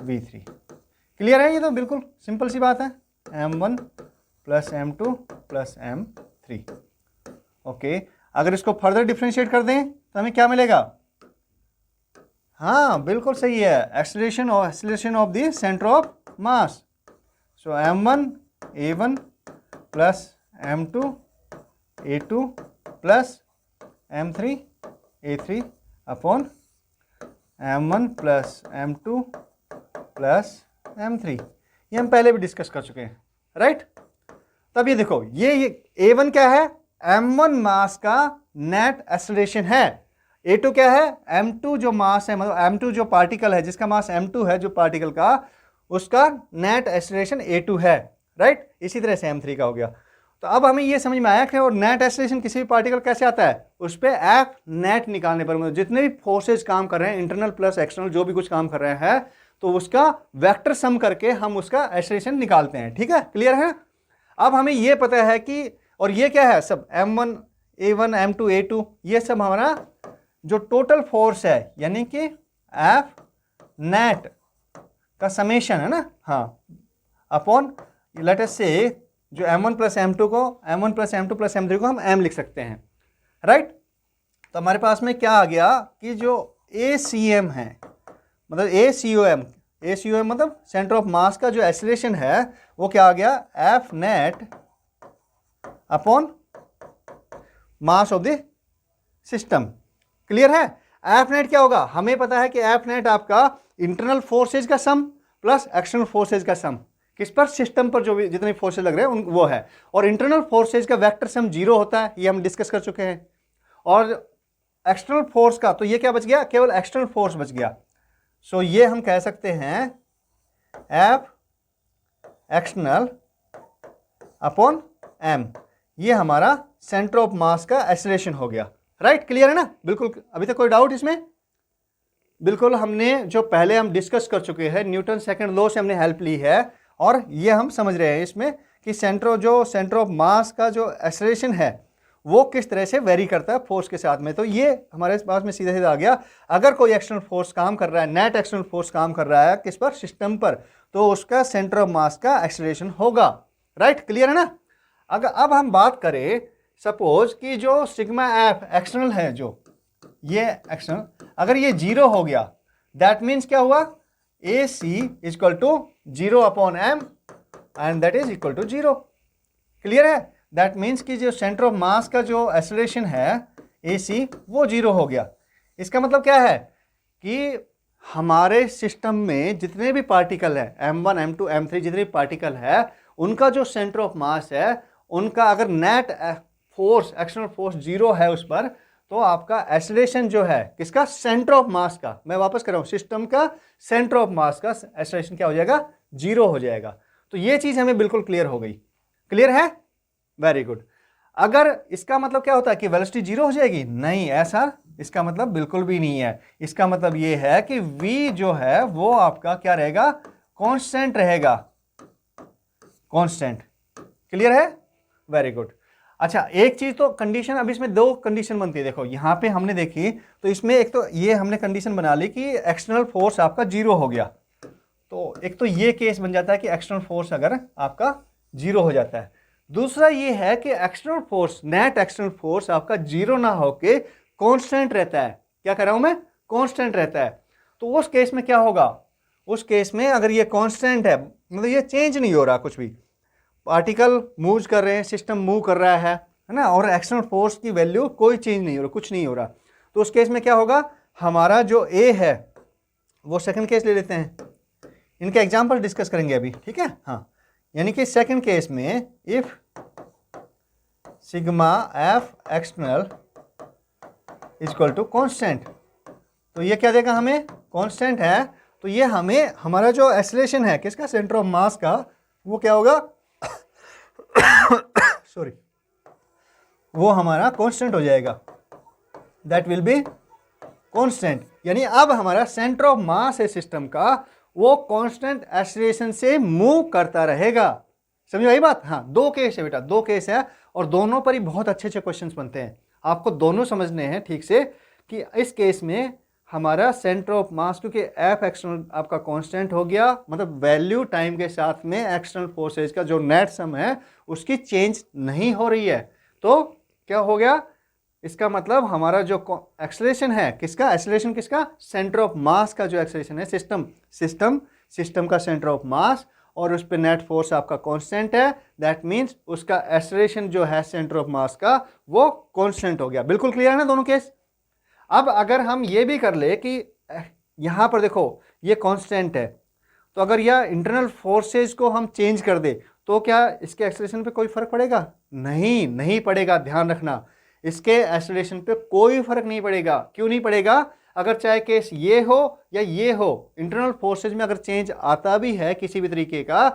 Speaker 1: V3। Clear है? ये तो बिल्कुल सिंपल सी बात है, M1 plus M2 plus M3। Okay, अगर इसको फर्दर डिफ्रेंशिएट कर दें तो हमें क्या मिलेगा, हाँ बिल्कुल सही है, acceleration of the centre of mass. So M1 A1 plus M2 A2 plus M3 A3 upon M1 plus M2 plus M3। ये हम पहले भी डिस्कस कर चुके हैं, राइट। तब ये देखो, ये A1 क्या है, M1 मास का नेट एक्सेलरेशन है। A2 क्या है, M2 जो मास है, मतलब M2 जो पार्टिकल है, जिसका मास M2 है, जो पार्टिकल का, उसका नेट एक्सेलरेशन A2 है, राइट। इसी तरह से M3 का हो गया। तो अब हमें ये समझ में आया कि और नेट एक्सेलरेशन किसी भी पार्टिकल कैसे आता है, उस पर F नेट निकालने पर, मतलब जितने भी फोर्सेज काम कर रहे हैं, इंटरनल प्लस एक्सटर्नल जो भी कुछ काम कर रहे हैं, तो उसका वेक्टर सम करके हम उसका एक्सेलरेशन निकालते हैं। ठीक है, क्लियर है। अब हमें ये पता है कि, और ये क्या है सब, M1 A1 M2 A2, ये सब हमारा जो टोटल फोर्स है, यानी कि F नेट का समेशन है ना, हाँ, अपॉन लेट अस से जो M1 प्लस M2 को, M1 plus M2 plus M3 को हम M लिख सकते हैं, राइट। तो हमारे पास में क्या आ गया कि जो ACM है, मतलब ACOM मतलब सेंटर ऑफ मास का जो एक्सेलरेशन है, वो क्या आ गया, F net upon mass of the system. Clear है। F नेट क्या होगा, हमें पता है कि F नेट आपका इंटरनल फोर्सेज का सम प्लस एक्सटर्नल फोर्सेज का सम, किस पर, सिस्टम पर जो भी जितने फोर्सेज लग रहे हैं वो है। और इंटरनल फोर्सेज का वेक्टर सम 0 होता है, ये हम डिस्कस कर चुके हैं। और एक्सटर्नल फोर्स का, तो ये क्या बच गया, केवल एक्सटर्नल फोर्स बच गया। सो ये हम कह सकते हैं F एक्सटर्नल अपॉन M, ये हमारा सेंटर ऑफ मास का एक्सेलरेशन हो गया, राइट। क्लियर है ना, बिल्कुल। अभी तक कोई डाउट इसमें? बिल्कुल, हमने जो पहले हम डिस्कस कर चुके हैं, न्यूटन सेकंड लॉ से हमने हेल्प ली है, और ये हम समझ रहे हैं इसमें कि सेंटर ऑफ मास का जो एक्सेलरेशन है वो किस तरह से वेरी करता है फोर्स के साथ में। तो ये हमारे पास में सीधा सीधा आ गया, अगर कोई एक्सटर्नल फोर्स काम कर रहा है, नेट एक्सटर्नल फोर्स काम कर रहा है किस पर, सिस्टम पर, तो उसका सेंटर ऑफ मास का एक्सेलरेशन होगा, राइट। क्लियर है ना। अगर अब हम बात करें, सपोज कि जो सिग्मा एफ एक्सटर्नल है, जो ये एक्सटर्नल, अगर ये 0 हो गया, दैट मीन्स क्या हुआ, A C equal to 0 upon M and that is equal to 0। Clear है। दैट मीन्स कि जो सेंटर ऑफ मास का जो एक्सेलरेशन है ए सी, वो 0 हो गया। इसका मतलब क्या है कि हमारे सिस्टम में जितने भी पार्टिकल है, M1 M2 M3 जितने भी पार्टिकल है, उनका जो सेंटर ऑफ मास है, उनका अगर नेट फोर्स, एक्सटर्नल फोर्स 0 है उस पर, तो आपका एक्सेलरेशन जो है किसका, सेंटर ऑफ मास का, मैं वापस कर रहा हूं, सिस्टम का सेंटर ऑफ मास का एक्सेलरेशन क्या हो जाएगा, 0 हो जाएगा। तो ये चीज हमें बिल्कुल क्लियर हो गई। क्लियर है, वेरी गुड। अगर इसका मतलब क्या होता है कि वेलोसिटी 0 हो जाएगी, नहीं, ऐसा इसका मतलब बिल्कुल भी नहीं है। इसका मतलब ये है कि v जो है वो आपका क्या रहेगा, कांस्टेंट रहेगा, कांस्टेंट। क्लियर है, वेरी गुड। अच्छा, एक चीज तो कंडीशन, अब इसमें 2 कंडीशन बनती है। देखो यहां पे हमने देखी, तो इसमें एक तो ये हमने कंडीशन बना ली कि एक्सटर्नल फोर्स आपका 0 हो गया, तो एक तो ये केस बन जाता है कि एक्सटर्नल फोर्स अगर आपका 0 हो जाता है। दूसरा ये है कि external force, net external force आपका 0 ना होके कांस्टेंट रहता है। क्या कर रहा हूं मैं, कांस्टेंट रहता है। तो उस केस में क्या होगा, उस केस में अगर ये कांस्टेंट है, मतलब ये चेंज नहीं हो रहा, कुछ भी पार्टिकल मूव कर रहे हैं, सिस्टम मूव कर रहा है ना, और एक्सटर्नल फोर्स की वैल्यू कोई चेंज नहीं हो रहा, कुछ नहीं हो रहा, तो उस केस में क्या होगा, हमारा जो ए है, वो सेकंड केस ले लेते हैं, इनके एग्जांपल डिस्कस करेंगे अभी, ठीक है। हाँ, यानी कि सेकंड केस में if sigma f external equal to constant, तो ये क्या देगा हमें, कांस्टेंट है, तो ये हमें हमारा जो एक्सेलरेशन है किसका, सेंटर ऑफ मास का, वो क्या होगा सॉरी, वो हमारा कांस्टेंट हो जाएगा, दैट विल बी कांस्टेंट। यानी अब हमारा सेंटर ऑफ मास है सिस्टम का, वो कांस्टेंट एक्सेलरेशन से मूव करता रहेगा। समझ आई बात? हाँ, दो केस है बेटा, दो केस है और दोनों पर ही बहुत अच्छे अच्छे क्वेश्चंस बनते हैं। आपको दोनों समझने हैं ठीक से कि इस केस में हमारा सेंटर ऑफ मास, क्योंकि एफ एक्सटर्नल आपका कांस्टेंट हो गया, मतलब वैल्यू टाइम के साथ में एक्सटर्नल फोर्सेज का जो नेट सम है उसकी चेंज नहीं हो रही है, तो क्या हो गया, इसका मतलब हमारा जो एक्सेलरेशन है किसका, एक्सेलरेशन किसका, सेंटर ऑफ मास का जो एक्सेलरेशन है, सिस्टम का सेंटर ऑफ मास, और उस पर नेट फोर्स आपका कांस्टेंट है, दैट मींस उसका एक्सेलरेशन जो है सेंटर ऑफ मास का वो कांस्टेंट हो गया। बिल्कुल क्लियर है ना दोनों केस? अब अगर हम ये भी कर ले कि यहां पर देखो ये कांस्टेंट है, तो अगर यह इंटरनल फोर्सेज को हम चेंज कर दे तो क्या इसके एक्सेलरेशन पे कोई फर्क पड़ेगा? नहीं पड़ेगा। ध्यान रखना, इसके एक्सेलरेशन पे कोई फर्क नहीं पड़ेगा। क्यों नहीं पड़ेगा? अगर चाहे केस ये हो या ये हो, इंटरनल फोर्सेज में अगर चेंज आता भी है किसी भी तरीके का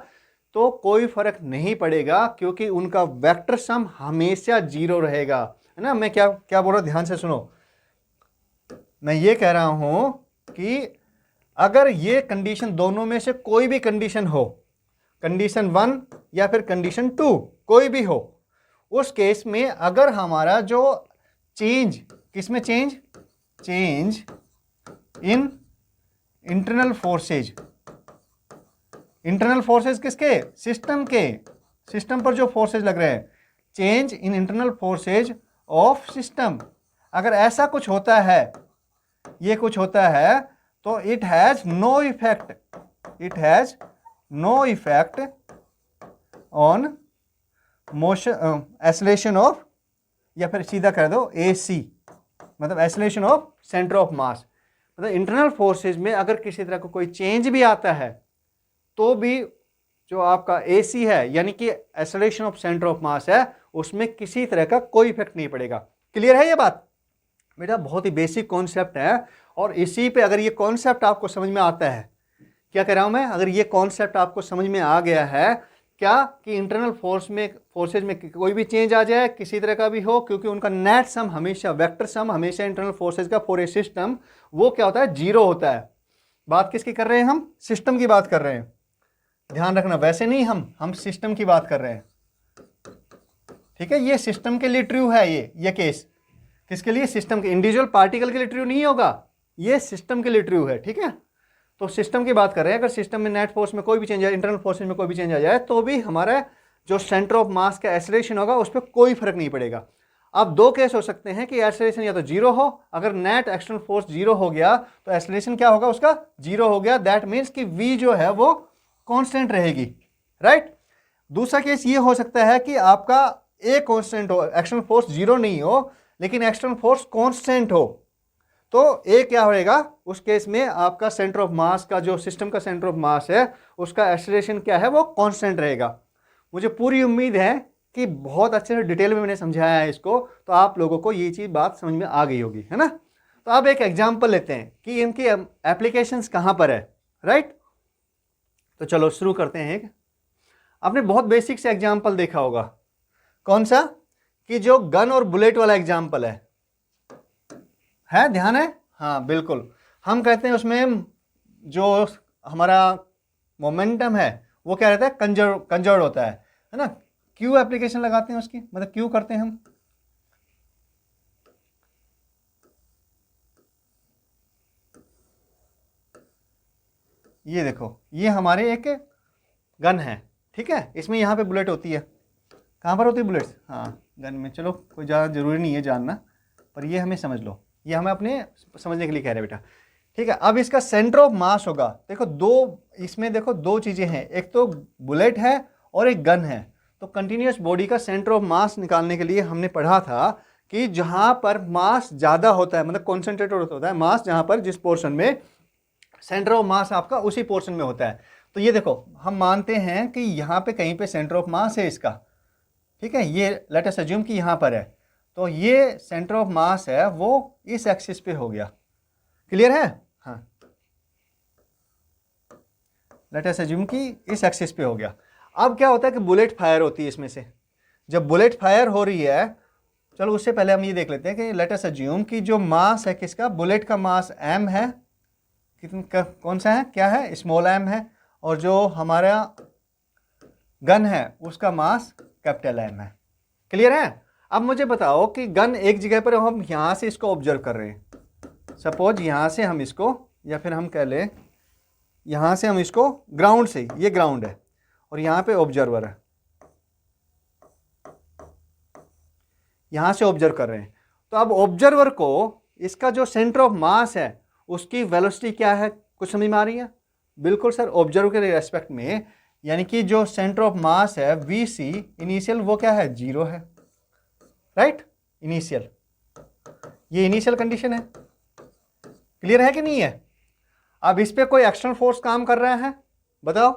Speaker 1: तो कोई फर्क नहीं पड़ेगा, क्योंकि उनका वेक्टर सम हमेशा जीरो रहेगा, है ना। मैं क्या क्या बोल रहा हूं, ध्यान से सुनो। मैं ये कह रहा हूं कि अगर ये कंडीशन दोनों में से कोई भी कंडीशन हो, कंडीशन 1 या फिर कंडीशन 2, कोई भी हो, उस केस में अगर हमारा जो चेंज किसमें, चेंज इन इंटरनल फोर्सेज किसके, सिस्टम पर जो फोर्सेज लग रहे हैं, change in internal forces of system, अगर ऐसा कुछ होता है, ये कुछ होता है, तो it has no effect on motion acceleration of, या फिर सीधा कर दो AC, मतलब acceleration of centre of mass. मतलब इंटरनल फोर्सेज में अगर किसी तरह का कोई चेंज भी आता है तो भी जो आपका AC है, यानी कि एक्सेलरेशन ऑफ सेंटर ऑफ मास है, उसमें किसी तरह का कोई इफेक्ट नहीं पड़ेगा। क्लियर है ये बात बेटा? बहुत ही बेसिक कॉन्सेप्ट है, और इसी पे अगर ये कॉन्सेप्ट आपको समझ में आता है, क्या कह रहा हूं मैं, अगर ये कॉन्सेप्ट आपको समझ में आ गया है क्या, कि इंटरनल फोर्सेज में कोई भी चेंज आ जाए किसी तरह का भी हो, क्योंकि उनका नेट सम हमेशा, वेक्टर सम हमेशा इंटरनल फोर्सेज का फॉर ए सिस्टम वो क्या होता है, जीरो होता है। बात किसकी कर रहे हैं हम? सिस्टम की बात कर रहे हैं। ध्यान रखना, वैसे नहीं, हम सिस्टम की बात कर रहे हैं, ठीक है। ये सिस्टम के लिए ट्रू है, ये केस किसके लिए, सिस्टम के, इंडिविजुअल पार्टिकल के लिए ट्रू नहीं होगा, ये सिस्टम के लिए ट्रू है, ठीक है। तो सिस्टम की बात कर रहे हैं, अगर सिस्टम में नेट फोर्स में कोई भी चेंज आए, इंटरनल फोर्सेज में कोई भी चेंज आ जाए, तो भी हमारा जो सेंटर ऑफ मास का एक्सेलरेशन होगा उस पर कोई फर्क नहीं पड़ेगा। अब दो केस हो सकते हैं कि एक्सेलरेशन या तो जीरो हो, अगर नेट एक्सटर्नल फोर्स जीरो हो गया तो एक्सेलरेशन क्या होगा, उसका जीरो हो गया, दैट मीन्स कि v जो है वो कांस्टेंट रहेगी, राइट। दूसरा केस ये हो सकता है कि आपका ए कांस्टेंट हो, एक्सटर्नल फोर्स जीरो नहीं हो, लेकिन एक्सटर्नल फोर्स कांस्टेंट हो, तो ए क्या होएगा, उस केस में आपका सेंटर ऑफ मास का, जो सिस्टम का सेंटर ऑफ मास है, उसका एक्सेलरेशन क्या है, वो कांस्टेंट रहेगा। मुझे पूरी उम्मीद है कि बहुत अच्छे से डिटेल में मैंने समझाया है इसको, तो आप लोगों को ये चीज़ बात समझ में आ गई होगी, है ना। तो अब एक एग्जांपल लेते हैं कि इनकी एप्लीकेशंस कहाँ पर है, राइट। तो चलो शुरू करते हैं। एक आपने बहुत बेसिक से एग्जाम्पल देखा होगा, कौन सा, कि जो गन और बुलेट वाला एग्जाम्पल है, ध्यान है? हाँ बिल्कुल। हम कहते हैं उसमें जो हमारा मोमेंटम है वो क्या रहता है, कंजर्व होता है ना। क्यू एप्लीकेशन लगाते हैं उसकी, मतलब क्यू करते हैं हम। ये देखो, ये हमारे एक गन है, ठीक है, इसमें यहाँ पे बुलेट होती है। कहाँ पर होती है बुलेट्स? हाँ गन में। चलो कोई ज़्यादा ज़रूरी नहीं है जानना, पर ये हमें समझ लो, ये हमें अपने समझने के लिए कह रहे हैं बेटा, ठीक है। अब इसका सेंटर ऑफ मास होगा, देखो दो, इसमें देखो दो चीज़ें हैं, एक तो बुलेट है और एक गन है। तो कंटिन्यूस बॉडी का सेंटर ऑफ मास निकालने के लिए हमने पढ़ा था कि जहाँ पर मास ज़्यादा होता है, मतलब कॉन्सेंट्रेटेड होता है मास, जहाँ पर जिस पोर्शन में सेंटर ऑफ मास आपका उसी पोर्शन में होता है। तो ये देखो, हम मानते हैं कि यहाँ पे कहीं पे सेंटर ऑफ मास है इसका, ठीक है, ये लेट अस अज्यूम कि यहाँ पर है, तो ये सेंटर ऑफ मास है वो इस एक्सिस पे हो गया। क्लियर है? हाँ लेट अस अज्यूम कि इस एक्सिस पे हो गया। अब क्या होता है कि बुलेट फायर होती है इसमें से। जब बुलेट फायर हो रही है, चलो उससे पहले हम ये देख लेते हैं कि लेट अस अज्यूम कि जो मास है किसका, बुलेट का मास m है, कितना कौन सा है, क्या है, स्मॉल m है, और जो हमारा गन है उसका मास कैपिटल M है। क्लियर है? अब मुझे बताओ कि गन एक जगह पर, हम यहां से इसको ऑब्जर्व कर रहे हैं, सपोज यहां से हम इसको, या फिर हम कह लें यहां से हम इसको ग्राउंड से, ये ग्राउंड है और यहां पे ऑब्जर्वर है, यहां से ऑब्जर्व कर रहे हैं। तो अब ऑब्जर्वर को इसका जो सेंटर ऑफ मास है उसकी वेलोसिटी क्या है, कुछ समझ में आ रही है? बिल्कुल सर, ऑब्जर्वर के रेस्पेक्ट में, यानी कि जो सेंटर ऑफ मास है VC इनिशियल, वो क्या है, 0 है, राइट, इनिशियल, ये इनिशियल कंडीशन है। क्लियर है कि नहीं है? अब इस पे कोई एक्सटर्नल फोर्स काम कर रहा है, बताओ,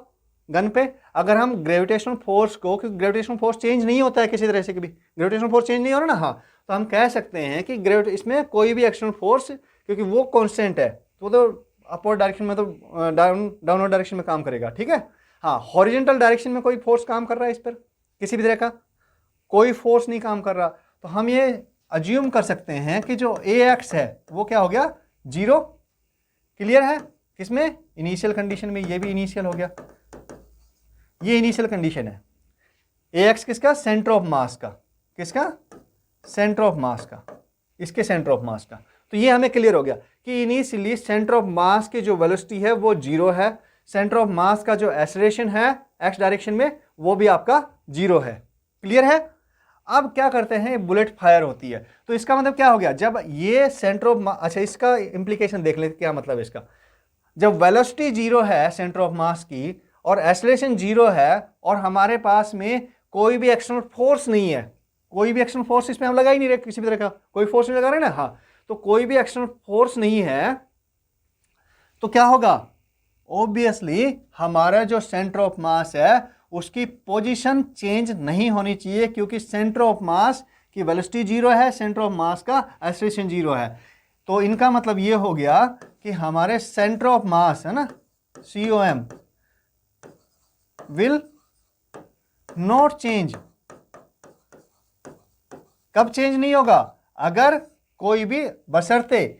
Speaker 1: गन पे। अगर हम ग्रेविटेशनल फोर्स को, क्योंकि ग्रेविटेशनल फोर्स चेंज नहीं होता है किसी तरह से, कभी ग्रेविटेशनल फोर्स चेंज नहीं हो रहा ना, हाँ, तो हम कह सकते हैं कि इसमें कोई भी एक्सटर्नल फोर्स, क्योंकि वो कांस्टेंट है, तो अपवर्ड डायरेक्शन में, तो डाउनवर्ड डायरेक्शन में काम करेगा, ठीक है। हाँ, हॉरिजॉन्टल डायरेक्शन में कोई फोर्स काम कर रहा है इस पर, किसी भी तरह का कोई फोर्स नहीं काम कर रहा, तो हम ये अज्यूम कर सकते हैं कि जो AX है वो क्या हो गया, 0। क्लियर है? किसमें, इनिशियल कंडीशन में, ये भी इनिशियल हो गया, ये इनिशियल कंडीशन है। AX किसका, सेंटर ऑफ मास का, किसका, सेंटर ऑफ मास का, इसके सेंटर ऑफ मास का। तो ये हमें क्लियर हो गया कि इनिशियली सेंटर ऑफ मास की जो वेलोसिटी है वो 0 है, सेंटर ऑफ मास का जो एक्सेलरेशन है x डायरेक्शन में वो भी आपका 0 है। क्लियर है? अब क्या करते हैं, बुलेट फायर होती है, तो इसका मतलब क्या हो गया, जब ये सेंटर ऑफ मास, अच्छा इसका इंप्लीकेशन देख लेते क्या मतलब इसका। जब वेलोसिटी 0 है सेंटर ऑफ मास की और एक्सेलरेशन 0 है और हमारे पास में कोई भी एक्सटर्नल फोर्स नहीं है, कोई भी एक्सटर्नल फोर्स इसमें हम लगा ही नहीं रहे, किसी भी तरह का कोई फोर्स नहीं लगा रहे ना, हाँ, तो कोई भी एक्सटर्नल फोर्स नहीं है, तो क्या होगा, ऑब्वियसली हमारा जो सेंटर ऑफ मास है उसकी पोजीशन चेंज नहीं होनी चाहिए, क्योंकि सेंटर ऑफ मास की वेलोसिटी 0 है, सेंटर ऑफ मास का एक्सेलरेशन 0 है। तो इनका मतलब ये हो गया कि हमारे सेंटर ऑफ मास है ना, COM विल नॉट चेंज। कब चेंज नहीं होगा, अगर कोई भी, बशर्ते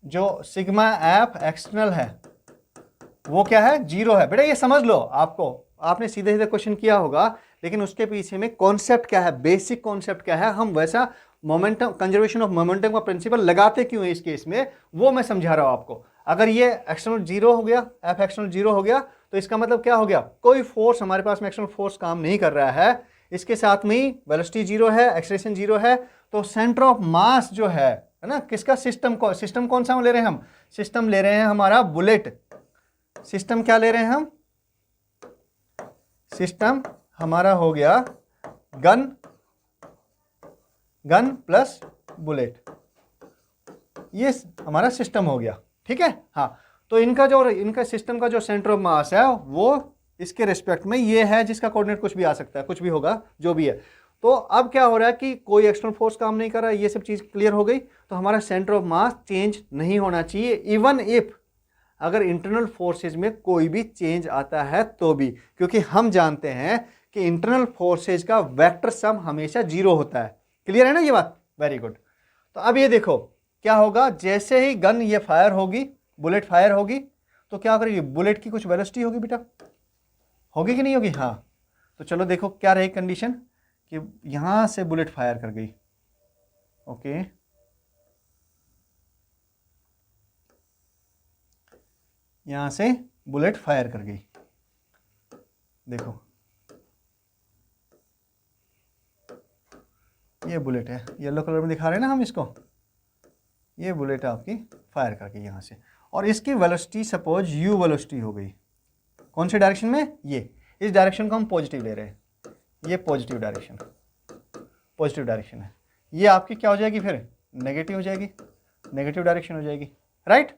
Speaker 1: जो सिग्मा एफ एक्सटर्नल है वो क्या है, 0 है। बेटा ये समझ लो, आपने सीधे सीधे क्वेश्चन किया होगा, लेकिन उसके पीछे में कॉन्सेप्ट क्या है, बेसिक कॉन्सेप्ट क्या है, हम वैसा मोमेंटम, कंजर्वेशन ऑफ मोमेंटम का प्रिंसिपल लगाते क्यों है इस केस में, वो मैं समझा रहा हूं आपको। अगर ये एक्सटर्नल 0 हो गया, एफ एक्सटर्नल 0 हो गया, तो इसका मतलब क्या हो गया, कोई फोर्स हमारे पास में एक्सटर्नल फोर्स काम नहीं कर रहा है, इसके साथ में ही वेलोसिटी 0 है, एक्सेलरेशन 0 है, तो सेंटर ऑफ मास जो है ना, किसका, सिस्टम कौन सा ले रहे हैं हम, सिस्टम ले रहे हैं हमारा बुलेट। सिस्टम क्या ले रहे हैं हम, सिस्टम हमारा हो गया गन प्लस बुलेट, ये हमारा सिस्टम हो गया, ठीक है। हाँ, तो इनका सिस्टम का जो सेंटर ऑफ मास है वो इसके रिस्पेक्ट में ये है, जिसका कोऑर्डिनेट कुछ भी आ सकता है, कुछ भी होगा, जो भी है। तो अब क्या हो रहा है कि कोई एक्सटर्नल फोर्स काम नहीं कर रहा है, ये सब चीज क्लियर हो गई, तो हमारा सेंटर ऑफ मास चेंज नहीं होना चाहिए, इवन इफ अगर इंटरनल फोर्सेज में कोई भी चेंज आता है तो भी, क्योंकि हम जानते हैं कि इंटरनल फोर्सेज का वेक्टर सम हमेशा 0 होता है। क्लियर है ना ये बात? Very good. तो अब ये देखो क्या होगा, जैसे ही गन ये फायर होगी, बुलेट फायर होगी, तो क्या करेगी, बुलेट की कुछ वेलोसिटी होगी बेटा, होगी कि नहीं होगी? हाँ, तो चलो देखो क्या रही कंडीशन, कि यहां से बुलेट फायर कर गई, ओके, यहां से बुलेट फायर कर गई, देखो ये बुलेट है, येलो कलर में दिखा रहे हैं ना हम इसको, ये बुलेट आपकी फायर करके यहां से, और इसकी वेलोसिटी सपोज u वेलोसिटी हो गई, कौन से डायरेक्शन में, ये, इस डायरेक्शन को हम पॉजिटिव ले रहे हैं, ये पॉजिटिव डायरेक्शन है, ये आपकी क्या हो जाएगी, फिर नेगेटिव हो जाएगी, नेगेटिव डायरेक्शन हो जाएगी, राइट।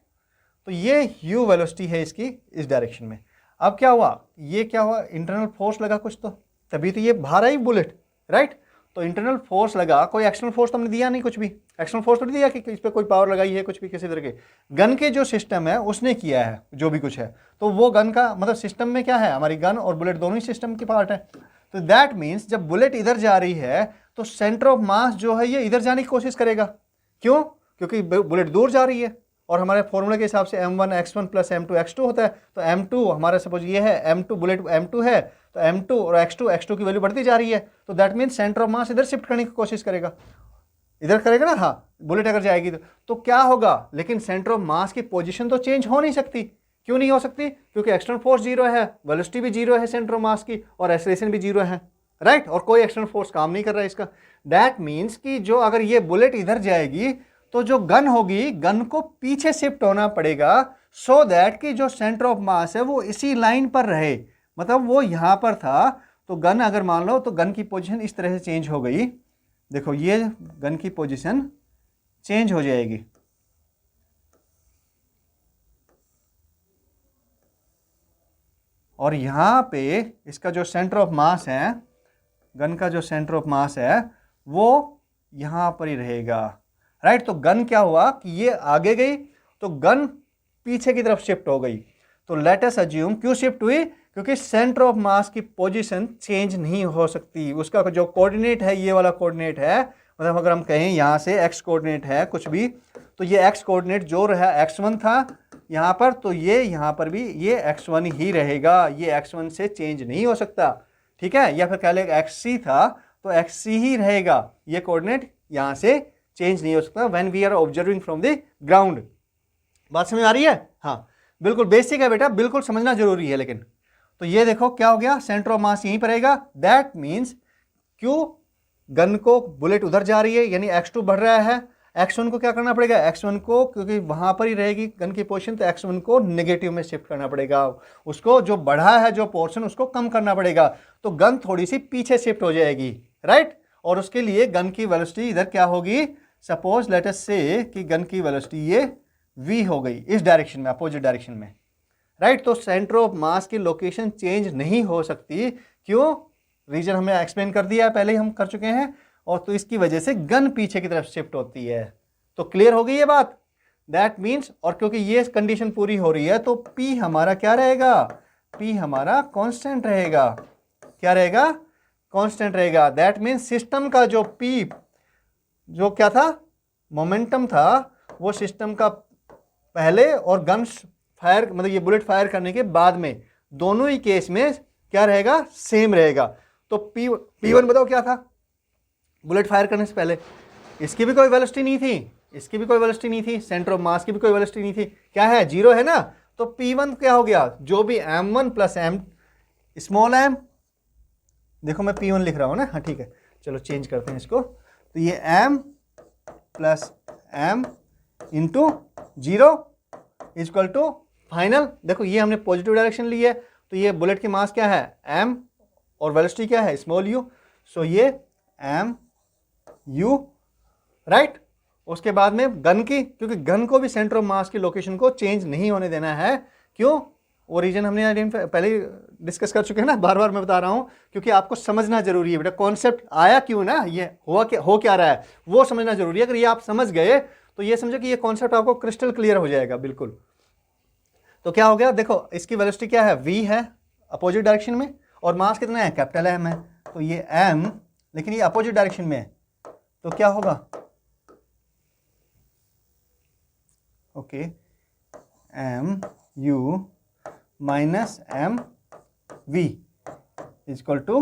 Speaker 1: तो ये u वेलोसिटी है इसकी इस डायरेक्शन में। अब क्या हुआ, ये क्या हुआ, इंटरनल फोर्स लगा कुछ, तो तभी तो ये बाहर आई बुलेट, राइट। तो इंटरनल फोर्स लगा, कोई एक्सटर्नल फोर्स तो हमने दिया नहीं, कुछ भी एक्सटर्नल फोर्स तो नहीं दिया कि इस पर कोई पावर लगाई है कुछ भी किसी तरह के। गन के जो सिस्टम है उसने किया है जो भी कुछ है, तो वो गन का मतलब सिस्टम में क्या है, हमारी गन और बुलेट दोनों ही सिस्टम की पार्ट है। तो दैट मीन्स जब बुलेट इधर जा रही है तो सेंटर ऑफ मास जो है ये इधर जाने की कोशिश करेगा। क्यों? क्योंकि बुलेट दूर जा रही है और हमारे फॉर्मूले के हिसाब से m1 x1 plus m2 x2 होता है। तो m2 हमारा सपोज ये है, m2 बुलेट m2 है, तो m2 और x2 की वैल्यू बढ़ती जा रही है, तो दैट मीन्स सेंटर ऑफ मास इधर शिफ्ट करने की कोशिश करेगा, इधर करेगा ना। हाँ, बुलेट अगर जाएगी तो क्या होगा, लेकिन सेंटर ऑफ मास की पोजीशन तो चेंज हो नहीं सकती। क्यों नहीं हो सकती? क्योंकि एक्सटर्नल फोर्स जीरो है, वेलोसिटी भी जीरो है सेंटर ऑफ मास की, और एक्सेलरेशन भी जीरो है, राइट, और कोई एक्सटर्नल फोर्स काम नहीं कर रहा है इसका। दैट मीन्स कि जो अगर ये बुलेट इधर जाएगी तो जो गन होगी, गन को पीछे शिफ्ट होना पड़ेगा, सो दैट कि जो सेंटर ऑफ मास है वो इसी लाइन पर रहे। मतलब वो यहां पर था, तो गन अगर मान लो तो गन की पोजीशन इस तरह से चेंज हो गई, देखो ये गन की पोजीशन चेंज हो जाएगी, और यहां पे इसका जो सेंटर ऑफ मास है, गन का जो सेंटर ऑफ मास है वो यहां पर ही रहेगा, राइट। तो गन क्या हुआ कि ये आगे गई तो गन पीछे की तरफ शिफ्ट हो गई। तो लेट अस अज्यूम, क्यों शिफ्ट हुई? क्योंकि सेंटर ऑफ मास की पोजीशन चेंज नहीं हो सकती, उसका जो कोऑर्डिनेट है ये वाला कोऑर्डिनेट है, मतलब अगर हम कहें यहां से एक्स कोऑर्डिनेट है कुछ भी, तो ये एक्स कोऑर्डिनेट जो रहा x1 था यहां पर, तो ये यहां पर भी ये x1 ही रहेगा, ये x1 से चेंज नहीं हो सकता, ठीक है। या फिर कह ले xc था तो xc ही रहेगा, ये कोऑर्डिनेट यहां से चेंज नहीं हो सकता when we are observing from the ground. बात समझ आ रही है? हाँ, बिल्कुल बेसिक है बेटा, बिल्कुल समझना जरूरी है। लेकिन तो ये देखो क्या हो गया, सेंटर ऑफ मास यहीं पर रहेगा। दैट मीन्स क्यों गन को बुलेट उधर जा रही है, यानी x2 बढ़ रहा है, x1 को क्या करना पड़ेगा, x1 को, क्योंकि वहां पर ही रहेगी गन की पोजीशन, तो x1 को नेगेटिव में शिफ्ट करना पड़ेगा, उसको जो बढ़ा है जो पोर्शन उसको कम करना पड़ेगा, तो गन थोड़ी सी पीछे शिफ्ट हो जाएगी, राइट। और उसके लिए गन की वेलोसिटी इधर क्या होगी, सपोज लेट अस से कि गन की वेलोसिटी ये v हो गई इस डायरेक्शन में, अपोजिट डायरेक्शन में, राइट। तो सेंटर ऑफ मास की लोकेशन चेंज नहीं हो सकती। क्यों? रीजन हमने एक्सप्लेन कर दिया है, पहले ही हम कर चुके हैं, और तो इसकी वजह से गन पीछे की तरफ शिफ्ट होती है। तो क्लियर हो गई ये बात? दैट मीन्स, और क्योंकि ये कंडीशन पूरी हो रही है तो P हमारा क्या रहेगा, P हमारा कांस्टेंट रहेगा। क्या रहेगा? कांस्टेंट रहेगा। दैट मीन्स सिस्टम का जो P जो क्या था, मोमेंटम था, वो सिस्टम का पहले और गन फायर, मतलब ये बुलेट फायर करने के बाद में, दोनों ही केस में क्या रहेगा, सेम रहेगा। तो P1 बताओ क्या था बुलेट फायर करने से पहले? इसकी भी कोई वेलोसिटी नहीं थी, इसकी भी कोई वेलोसिटी नहीं थी, सेंटर ऑफ मास की भी कोई वेलोसिटी नहीं थी, क्या है, जीरो है ना। तो P1 क्या हो गया, जो भी m1 plus m small m, देखो मैं P1 लिख रहा हूं ना, हाँ ठीक है, चलो चेंज करते हैं इसको। तो ये m plus m into zero is equal to final, देखो ये हमने पॉजिटिव डायरेक्शन ली है, तो ये बुलेट की मास क्या है, m, और वेलोसिटी क्या है, स्मॉल u, सो ये m u, राइट। उसके बाद में गन की, क्योंकि गन को भी सेंटर ऑफ मास की लोकेशन को चेंज नहीं होने देना है। क्यों? वो रीजन हमने पहले डिस्कस कर चुके हैं ना, बार बार मैं बता रहा हूं, क्योंकि आपको समझना जरूरी है बेटा, कॉन्सेप्ट आया क्यों ना, ये हो क्या रहा है वो समझना जरूरी है। अगर ये आप समझ गए तो ये समझो कि ये कॉन्सेप्ट आपको क्रिस्टल क्लियर हो जाएगा बिल्कुल। तो क्या हो गया, देखो इसकी वेलोसिटी क्या है, v है अपोजिट डायरेक्शन में, और मास कितना है, कैपिटल M है, तो ये m, लेकिन ये अपोजिट डायरेक्शन में है, तो क्या होगा, okay, m u minus m v is equal to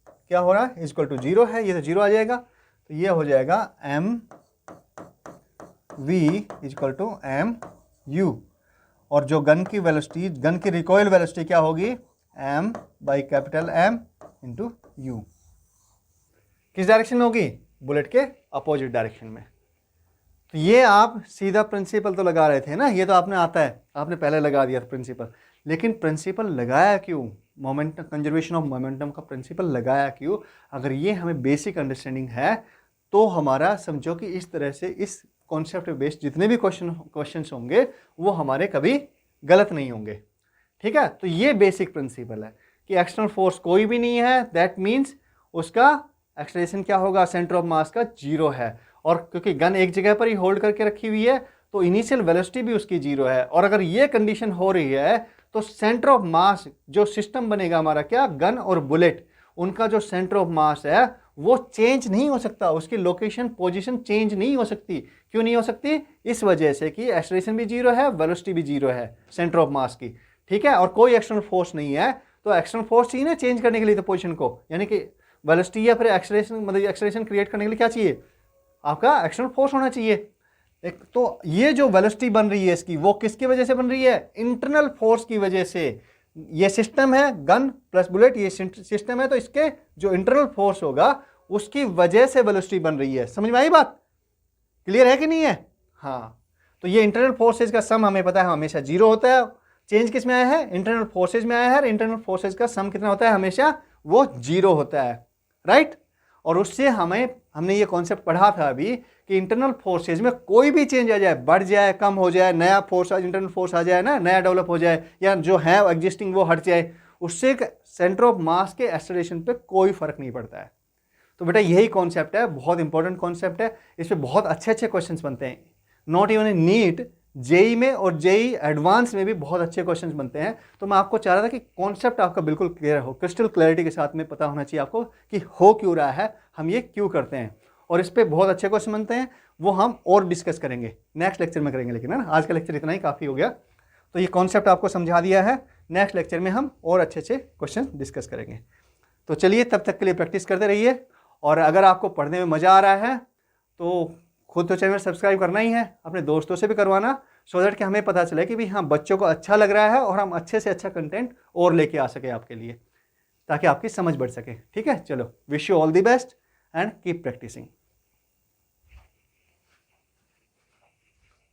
Speaker 1: क्या हो रहा है, इजक्वल टू जीरो है, ये तो जीरो आ जाएगा, तो ये हो जाएगा m v is equal to m u, और जो गन की वेलोसिटी, गन की रिकॉइल वेलोसिटी क्या होगी, m by capital M into u। किस डायरेक्शन में होगी, बुलेट के अपोजिट डायरेक्शन में। तो ये आप सीधा प्रिंसिपल तो लगा रहे थे ना, ये तो आपने आता है, आपने पहले लगा दिया था प्रिंसिपल, लेकिन प्रिंसिपल लगाया क्यों, मोमेंटम, कंजर्वेशन ऑफ मोमेंटम का प्रिंसिपल लगाया क्यों? अगर ये हमें बेसिक अंडरस्टैंडिंग है तो हमारा समझो कि इस तरह से इस कॉन्सेप्ट बेस्ड जितने भी क्वेश्चंस होंगे वो हमारे कभी गलत नहीं होंगे, ठीक है। तो ये बेसिक प्रिंसिपल है कि एक्सटर्नल फोर्स कोई भी नहीं है, दैट मीन्स उसका एक्सेलरेशन क्या होगा, सेंटर ऑफ मास का 0 है। और क्योंकि गन एक जगह पर ही होल्ड करके रखी हुई है तो इनिशियल वेलोसिटी भी उसकी 0 है। और अगर ये कंडीशन हो रही है तो सेंटर ऑफ मास जो सिस्टम बनेगा हमारा, क्या, गन और बुलेट, उनका जो सेंटर ऑफ मास है वो चेंज नहीं हो सकता, उसकी लोकेशन पोजीशन चेंज नहीं हो सकती। क्यों नहीं हो सकती? इस वजह से कि एक्सेलरेशन भी 0 है, वेलोसिटी भी 0 है सेंटर ऑफ मास की, ठीक है। और कोई एक्सटर्नल फोर्स नहीं है, तो एक्सटर्नल फोर्स चाहिए ना चेंज करने के लिए तो पोजीशन को, यानी कि वेलोसिटी या फिर एक्सेलरेशन, मतलब एक्सेलरेशन क्रिएट करने के लिए क्या चाहिए, आपका एक्सटर्नल फोर्स होना चाहिए। एक तो ये जो वेलोसिटी बन रही है इसकी, वो किसकी वजह से बन रही है, इंटरनल फोर्स की वजह से। ये सिस्टम है गन प्लस बुलेट, ये सिस्टम है, तो इसके जो इंटरनल फोर्स होगा उसकी वजह से वेलोसिटी बन रही है। समझ में आई बात? क्लियर है कि नहीं है? हाँ, तो ये इंटरनल फोर्सेज का सम हमें पता है हमेशा 0 होता है। चेंज किस में आया है, इंटरनल फोर्सेज में आया है। इंटरनल फोर्सेज का सम कितना होता है, हमेशा वो 0 होता है, राइट। और उससे हमने ये कॉन्सेप्ट पढ़ा था अभी कि इंटरनल फोर्सेज में कोई भी चेंज आ जाए, बढ़ जाए, कम हो जाए, नया फोर्स इंटरनल फोर्स आ जाए ना, नया डेवलप हो जाए, या जो है एग्जिस्टिंग वो हट जाए, उससे सेंटर ऑफ मास के एक्सेलरेशन पे कोई फर्क नहीं पड़ता है। तो बेटा यही कॉन्सेप्ट है, बहुत इंपॉर्टेंट कॉन्सेप्ट है। इस पे बहुत अच्छे अच्छे क्वेश्चंस बनते हैं, not even a NEET, JEE में और जेई एडवांस में भी बहुत अच्छे क्वेश्चंस बनते हैं। तो मैं आपको चाह रहा था कि कॉन्सेप्ट आपका बिल्कुल क्लियर हो, क्रिस्टल क्लैरिटी के साथ में पता होना चाहिए आपको कि हो क्यों रहा है, हम ये क्यों करते हैं। और इस पर बहुत अच्छे क्वेश्चन बनते हैं, वो हम और डिस्कस करेंगे नेक्स्ट लेक्चर में करेंगे, लेकिन है ना, आज का लेक्चर इतना ही काफ़ी हो गया। तो ये कॉन्सेप्ट आपको समझा दिया है, नेक्स्ट लेक्चर में हम और अच्छे अच्छे क्वेश्चन डिस्कस करेंगे। तो चलिए, तब तक के लिए प्रैक्टिस करते रहिए। और अगर आपको पढ़ने में मज़ा आ रहा है तो खुद तो चैनल सब्सक्राइब करना ही है, अपने दोस्तों से भी करवाना, सो दैट कि हमें पता चले कि भी हाँ, बच्चों को अच्छा लग रहा है और हम अच्छे से अच्छा कंटेंट और लेके आ सके आपके लिए, ताकि आपकी समझ बढ़ सके। ठीक है, चलो, wish you all the best and keep practising.